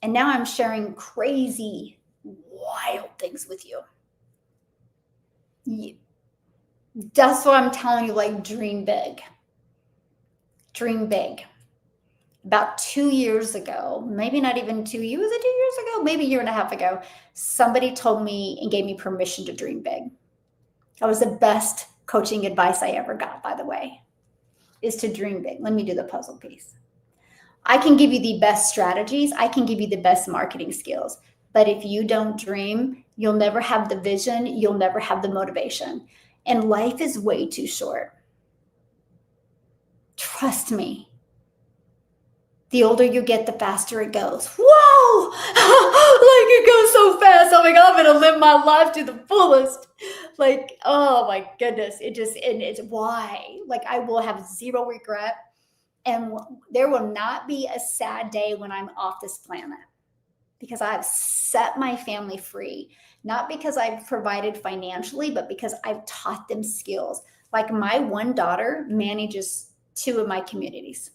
S1: And now I'm sharing crazy, wild things with you. That's what I'm telling you, like, dream big. Dream big. About 2 years ago, maybe not even 2 years, was it 2 years ago? Maybe a year and a half ago, somebody told me and gave me permission to dream big. That was the best coaching advice I ever got, by the way, is to dream big. Let me do the puzzle piece. I can give you the best strategies. I can give you the best marketing skills. But if you don't dream, you'll never have the vision. You'll never have the motivation. And life is way too short. Trust me. The older you get, the faster it goes. Whoa! Like, it goes so fast. I'm like, I'm going to live my life to the fullest. Like, oh my goodness. It's why. Like, I will have zero regret. And there will not be a sad day when I'm off this planet, because I've set my family free, not because I've provided financially, but because I've taught them skills. Like, my one daughter manages 2 of my communities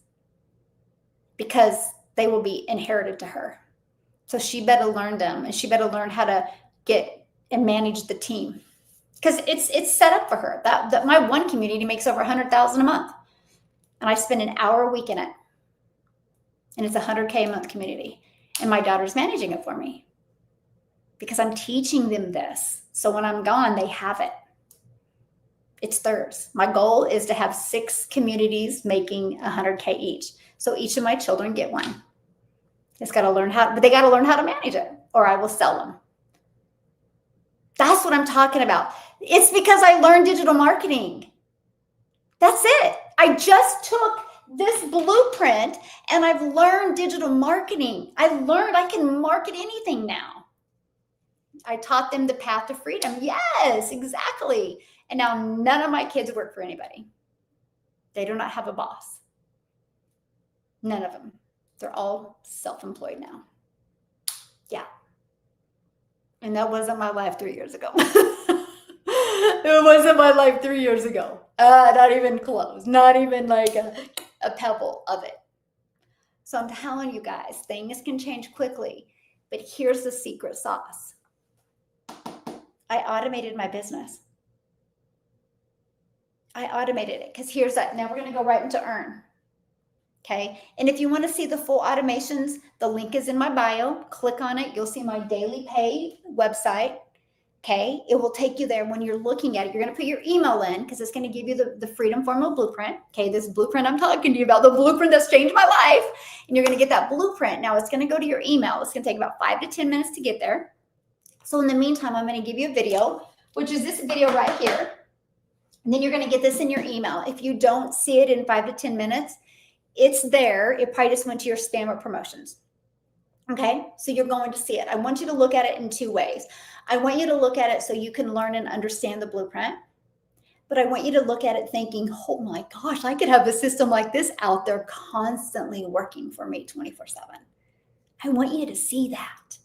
S1: because they will be inherited to her. So she better learn them, and she better learn how to get and manage the team, because it's set up for her. That my one community makes over $100,000 a month. And I spend an hour a week in it. And it's a $100K a month community. And my daughter's managing it for me because I'm teaching them this. So when I'm gone, they have it. It's theirs. My goal is to have 6 communities making $100K each. So each of my children get one. But they got to learn how to manage it, or I will sell them. That's what I'm talking about. It's because I learned digital marketing. That's it. I just took this blueprint and I've learned digital marketing. I learned I can market anything now. I taught them the path to freedom. Yes, exactly. And now none of my kids work for anybody. They do not have a boss. None of them. They're all self-employed now. Yeah. And that wasn't my life 3 years ago. It wasn't my life 3 years ago. Not even close. Not even like a pebble of it. So I'm telling you guys, things can change quickly. But here's the secret sauce. I automated my business. I automated it because here's that. Now we're going to go right into earn. Okay. And if you want to see the full automations, the link is in my bio. Click on it. You'll see my daily pay website. Okay. It will take you there. When you're looking at it, you're going to put your email in because it's going to give you the Freedom Formula blueprint. Okay. This blueprint I'm talking to you about, the blueprint that's changed my life. And you're going to get that blueprint. Now it's going to go to your email. It's going to take about 5 to 10 minutes to get there. So in the meantime, I'm going to give you a video, which is this video right here. And then you're going to get this in your email. If you don't see it in 5 to 10 minutes, it's there. It probably just went to your spam or promotions. Okay, so you're going to see it. I want you to look at it in 2 ways. I want you to look at it so you can learn and understand the blueprint. But I want you to look at it thinking, oh my gosh, I could have a system like this out there constantly working for me 24/7. I want you to see that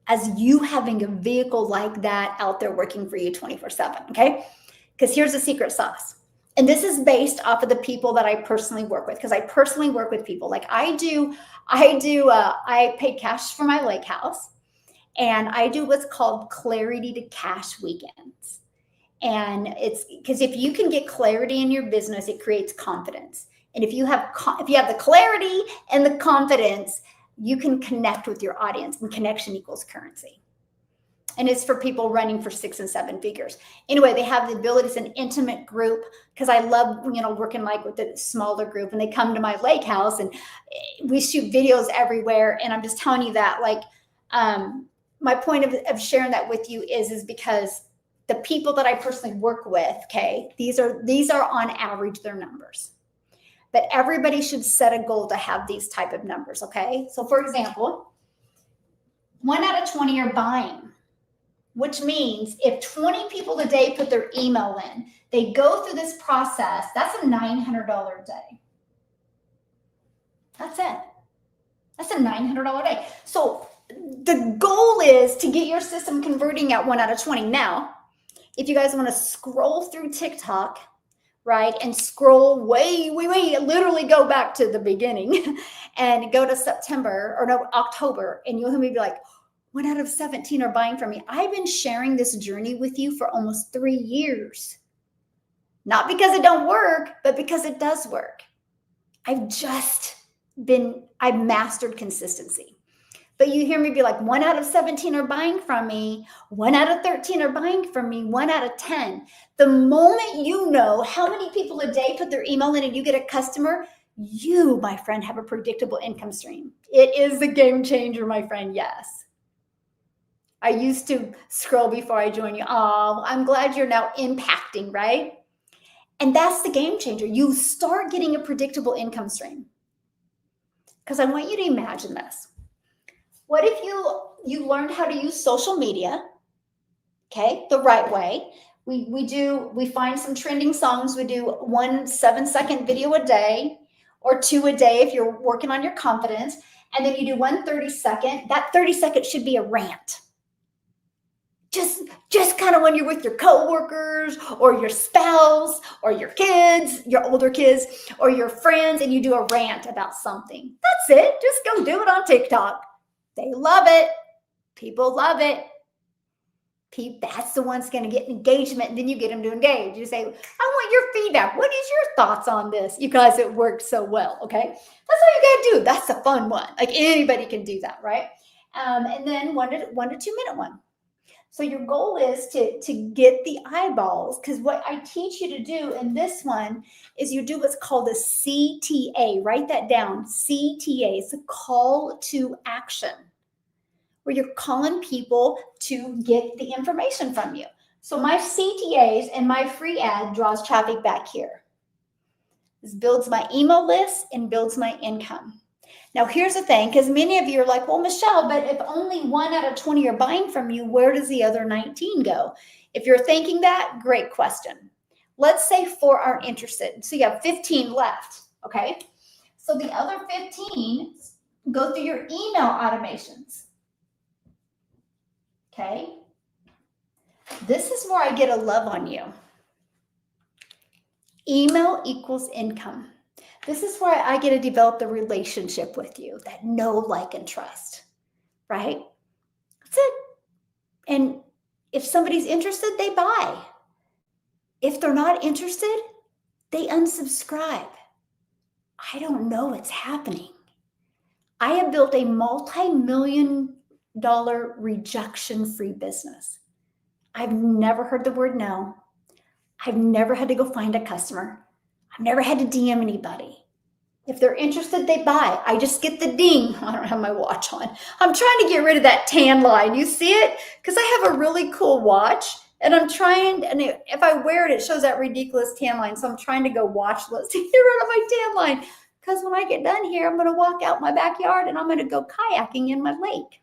S1: as you having a vehicle like that out there working for you 24/7, okay? Because here's the secret sauce. And this is based off of the people that I personally work with, because I personally work with people like I pay cash for my lake house, and I do what's called clarity to cash weekends. And it's because if you can get clarity in your business, it creates confidence. And if you have the clarity and the confidence, you can connect with your audience, and connection equals currency. And it's for people running for 6 and 7 figures. Anyway, they have the ability. It's an intimate group because I love, working like with a smaller group, and they come to my lake house and we shoot videos everywhere. And I'm just telling you that, my point of sharing that with you is because the people that I personally work with, okay, these are on average their numbers. But everybody should set a goal to have these type of numbers, okay? So for example, 1 out of 20 are buying, which means if 20 people a day put their email in, they go through this process, that's a $900 a day. That's it. That's a $900 a day. So the goal is to get your system converting at 1 out of 20. Now, if you guys want to scroll through TikTok, right, and scroll way, literally go back to the beginning and go to October, and you'll hear me be like, 1 out of 17 are buying from me. I've been sharing this journey with you for almost 3 years. Not because it don't work, but because it does work. I've mastered consistency. But you hear me be like, 1 out of 17 are buying from me. 1 out of 13 are buying from me. 1 out of 10. The moment you know how many people a day put their email in and you get a customer, you, my friend, have a predictable income stream. It is a game changer, my friend. Yes. I used to scroll before I joined you. Oh, I'm glad you're now impacting, right? And that's the game changer. You start getting a predictable income stream. Because I want you to imagine this. What if you learned how to use social media, okay, the right way? We find some trending songs. We do 1 7-second video a day, or 2 a day if you're working on your confidence. And then you do 1 30-second. That 30 seconds should be a rant. Just kind of when you're with your coworkers or your spouse or your kids, your older kids, or your friends, and you do a rant about something. That's it. Just go do it on TikTok. They love it. People love it. That's the one's going to get engagement, and then you get them to engage. You say, I want your feedback. What is your thoughts on this? You guys, it works so well, okay? That's all you got to do. That's a fun one. Like anybody can do that, right? And then 1 to 2 minute one. So your goal is to get the eyeballs, because what I teach you to do in this one is you do what's called a CTA. Write that down. CTA. It's a call to action, where you're calling people to get the information from you. So my CTAs and my free ad draws traffic back here. This builds my email list and builds my income. Now, here's the thing, because many of you are like, well, Michelle, but if only 1 out of 20 are buying from you, where does the other 19 go? If you're thinking that, great question. Let's say 4 aren't interested. So you have 15 left, okay? So the other 15 go through your email automations, okay? This is where I get a love on you. Email equals income. This is where I get to develop the relationship with you, that know, like, and trust, right? That's it. And If somebody's interested, they buy. If they're not interested, they unsubscribe. I don't know what's happening. I have built a multi-million-dollar rejection-free business. I've never heard the word no. I've never had to go find a customer. I've never had to DM anybody. If they're interested, they buy. I just get the ding. I don't have my watch on. I'm trying to get rid of that tan line. You see it? Because I have a really cool watch, and I'm trying, and if I wear it, it shows that ridiculous tan line. So I'm trying to go watchless to get rid of my tan line. Because when I get done here, I'm going to walk out my backyard and I'm going to go kayaking in my lake.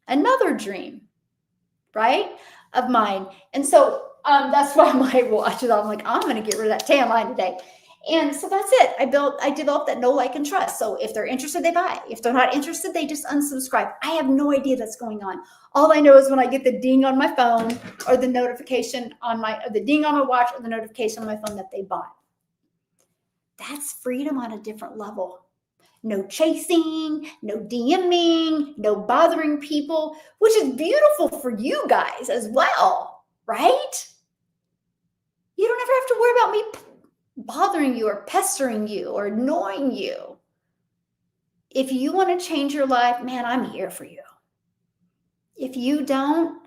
S1: Another dream, right, of mine. And so that's why my watch is on. I'm like, I'm going to get rid of that tan line today. And so that's it. I developed that know, like, and trust. So if they're interested, they buy. If they're not interested, they just unsubscribe. I have no idea that's going on. All I know is when I get the ding on my phone or the notification on the ding on my watch or the notification on my phone that they bought. That's freedom on a different level. No chasing, no DMing, no bothering people, which is beautiful for you guys as well, right? You don't ever have to worry about me bothering you or pestering you or annoying you. If you want to change your life, man, I'm here for you. If you don't,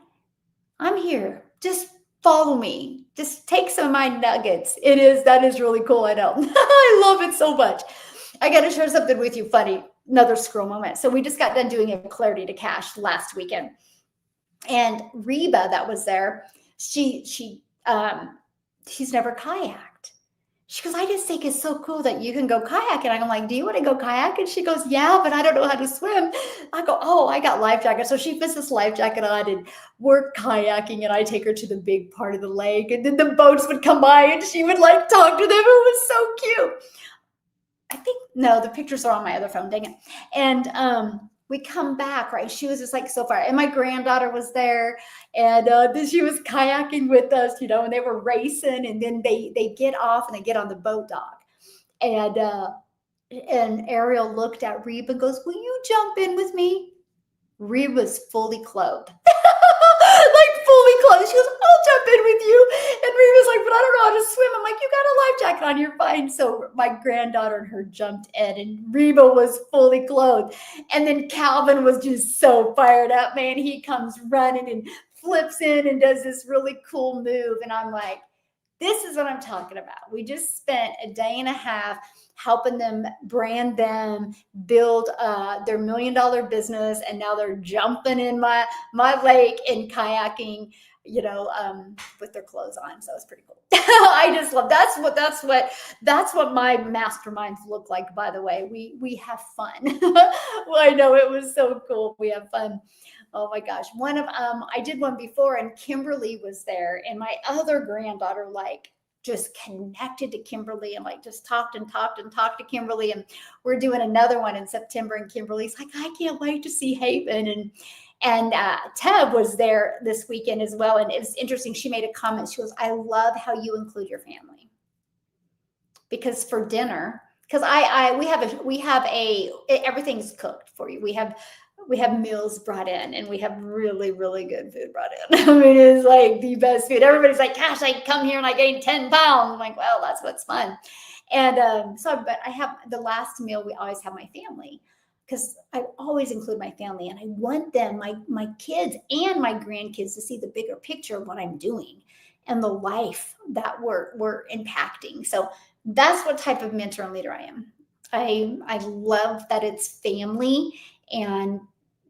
S1: I'm here. Just follow me. Just take some of my nuggets. That is really cool. I know. I love it so much. I got to share something with you funny. Another scroll moment. So we just got done doing a Clarity to Cash last weekend. And Reba that was there, she's never kayaked. She goes, I just think it's so cool that you can go kayaking. I'm like, do you want to go kayak? And she goes, yeah, but I don't know how to swim. I go, oh, I got life jacket. So she puts this life jacket on and we're kayaking, and I take her to the big part of the lake, and then the boats would come by and she would like talk to them. It was so cute. I think, no, the pictures are on my other phone, dang it. And we come back, right? She was just like so far. And my granddaughter was there, and then she was kayaking with us, and they were racing, and then they get off and they get on the boat dock. And Ariel looked at Reba and goes, will you jump in with me? Reba's fully clothed. Like fully clothed. She goes, I'll jump in with you. And Reba's like, but I don't know how to swim. I'm like, you got a life jacket on, you're fine. So my granddaughter and her jumped in, and Reba was fully clothed. And then Calvin was just so fired up, man. He comes running and flips in and does this really cool move. And I'm like, this is what I'm talking about. We just spent a day and a half helping them brand them, build their $1 million business, and now they're jumping in my lake and kayaking, with their clothes on. So it's pretty cool. I just love that's what my masterminds look like. By the way, we have fun. Well, I know it was so cool. We have fun. Oh my gosh. I did one before, and Kimberly was there, and my other granddaughter just connected to Kimberly and just talked to Kimberly. And we're doing another one in September, and Kimberly's like, I can't wait to see Haven. And Teb was there this weekend as well. And it was interesting. She made a comment. She goes, I love how you include your family. Because for dinner, because we have everything's cooked for you. We have meals brought in, and we have really, really good food brought in. I mean, it's like the best food. Everybody's like, gosh, I come here and I gained 10 pounds. I'm like, well, that's what's fun. And but I have the last meal, we always have my family, because I always include my family, and I want them, my kids and my grandkids, to see the bigger picture of what I'm doing and the life that we're impacting. So that's what type of mentor and leader I am. I love that it's family and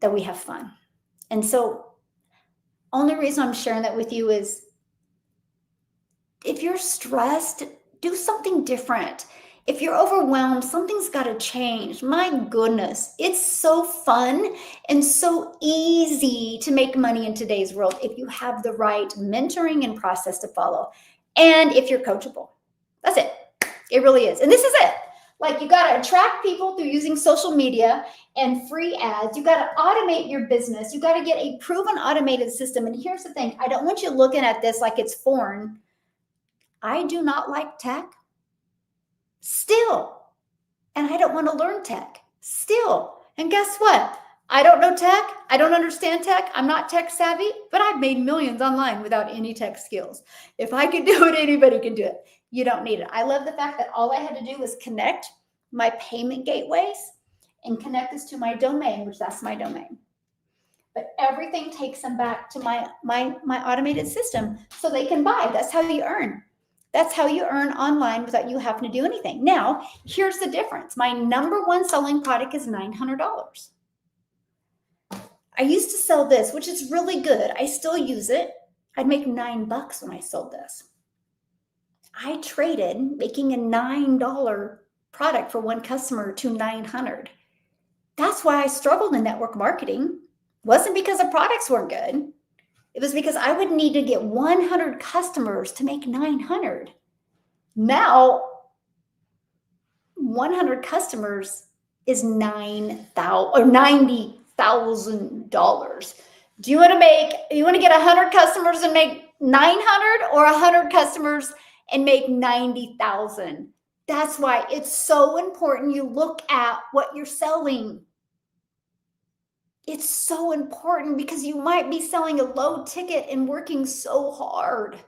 S1: that we have fun. And so only reason I'm sharing that with you is, if you're stressed, do something different. If you're overwhelmed, something's got to change. My goodness, it's so fun and so easy to make money in today's world if you have the right mentoring and process to follow. And if you're coachable. That's it. It really is. And this is it. You got to attract people through using social media and free ads. You got to automate your business. You got to get a proven automated system. And here's the thing. I don't want you looking at this like it's foreign. I do not like tech still. And I don't want to learn tech still. And guess what? I don't know tech. I don't understand tech. I'm not tech savvy, but I've made millions online without any tech skills. If I could do it, anybody can do it. You don't need it. I love the fact that all I had to do was connect my payment gateways and connect this to my domain, which that's my domain. But everything takes them back to my automated system so they can buy. That's how you earn. That's how you earn online without you having to do anything. Now, here's the difference. My number one selling product is $900. I used to sell this, which is really good. I still use it. I'd make $9 when I sold this. I traded making a $9 product for one customer to $900. That's why I struggled in network marketing. It wasn't because the products weren't good. It was because I would need to get 100 customers to make $900. Now, 100 customers is $9,000 or $90,000. Do you want to get 100 customers and make 900, or 100 customers and make 90,000? That's why it's so important you look at what you're selling. It's so important because you might be selling a low ticket and working so hard.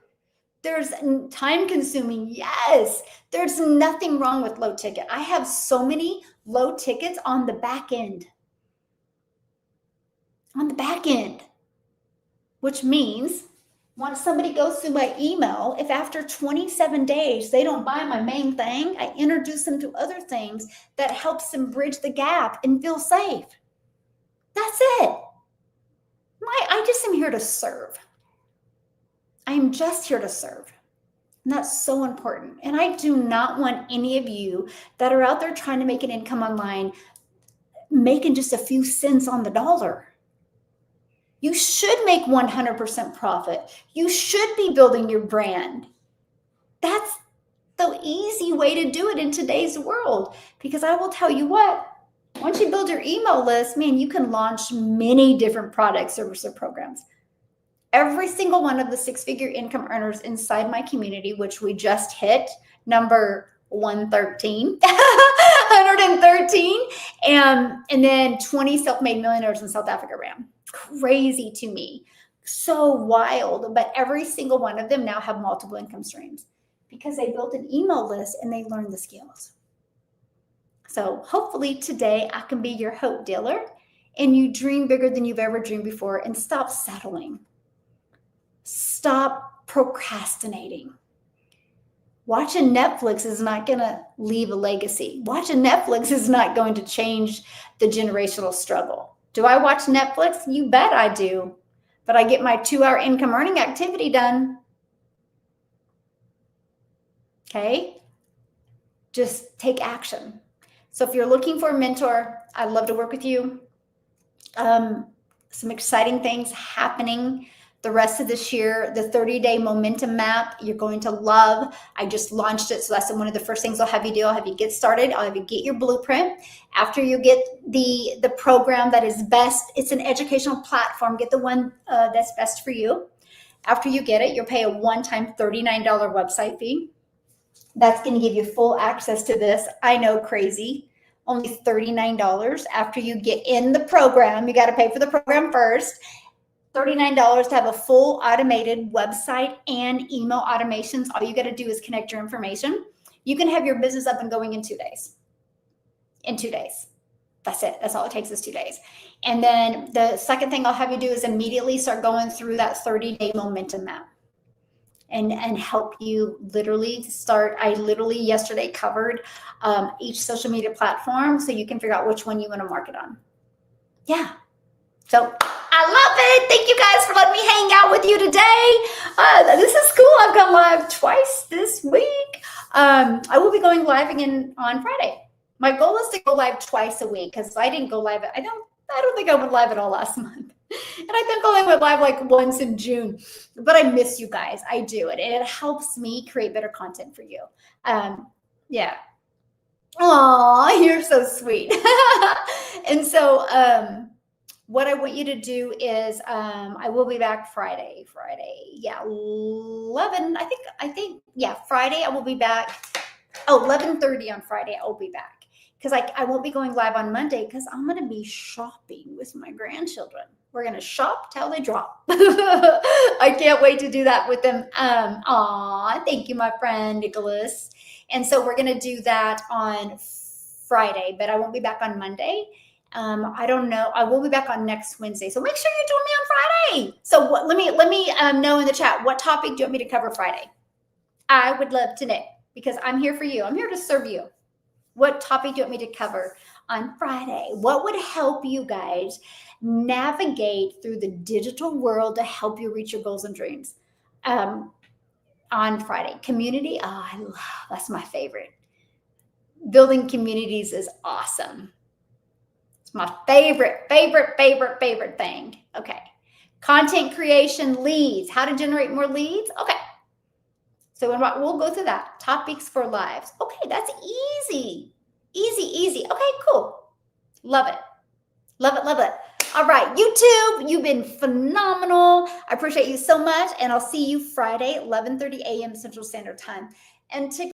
S1: There's time consuming. Yes, there's nothing wrong with low ticket. I have so many low tickets on the back end. Which means once somebody goes through my email, if after 27 days they don't buy my main thing, I introduce them to other things that helps them bridge the gap and feel safe. That's it. I just am here to serve. I am just here to serve. And that's so important. And I do not want any of you that are out there trying to make an income online making just a few cents on the dollar. You should make 100% profit. You should be building your brand. That's the easy way to do it in today's world. Because I will tell you what, once you build your email list, man, you can launch many different products, services, or programs. Every single one of the six-figure income earners inside my community, which we just hit number 113, 113, and then 20 self-made millionaires in South Africa ran. Crazy to me. So wild. But every single one of them now have multiple income streams because they built an email list and they learned the skills. So hopefully today I can be your hope dealer and you dream bigger than you've ever dreamed before and stop settling. Stop procrastinating. Watching Netflix is not going to leave a legacy. Watching Netflix is not going to change the generational struggle. Do I watch Netflix? You bet I do. But I get my 2-hour income earning activity done. Okay? Just take action. So if you're looking for a mentor, I'd love to work with you. Some exciting things happening the rest of this year. The 30-day momentum map, you're going to love. I just launched it. So that's one of the first things I'll have you do. I'll have you get started. I'll have you get your blueprint. After you get the program that is best, it's an educational platform. Get the one that's best for you. After you get it, you'll pay a one-time $39 website fee. That's going to give you full access to this. I know, crazy. Only $39. After you get in the program, you got to pay for the program first. $39 to have a full automated website and email automations. All you got to do is connect your information. You can have your business up and going in 2 days. In 2 days. That's it. That's all it takes is 2 days. And then the second thing I'll have you do is immediately start going through that 30-day momentum map. And help you literally start. I literally yesterday covered each social media platform so you can figure out which one you want to market on. Yeah. So I love it. Thank you guys for letting me hang out with you today. This is cool. I've gone live twice this week. I will be going live again on Friday. My goal is to go live twice a week because I didn't go live. I don't think I went live at all last month. And I think I only went live like once in June, but I miss you guys. I do it. And it helps me create better content for you. Yeah. Aw, you're so sweet. And so what I want you to do is I will be back Friday. Yeah, 11. I think, yeah, Friday I will be back. 11:30 on Friday I will be back. because I won't be going live on Monday because I'm going to be shopping with my grandchildren. We're going to shop till they drop. I can't wait to do that with them. Thank you, my friend Nicholas. And so we're going to do that on Friday, but I won't be back on Monday. I don't know. I will be back on next Wednesday. So make sure you join me on Friday. So let me know in the chat, what topic do you want me to cover Friday? I would love to know, because I'm here for you. I'm here to serve you. What topic do you want me to cover on Friday? What would help you guys navigate through the digital world to help you reach your goals and dreams? On Friday, community. That's my favorite. Building communities is awesome. It's my favorite thing. Okay. Content creation, leads, how to generate more leads. Okay. So we'll go through that. Topics for lives. Okay, that's easy. Easy. Okay, cool. Love it. All right, YouTube, you've been phenomenal. I appreciate you so much, and I'll see you Friday, 11:30 a.m. Central Standard Time. And to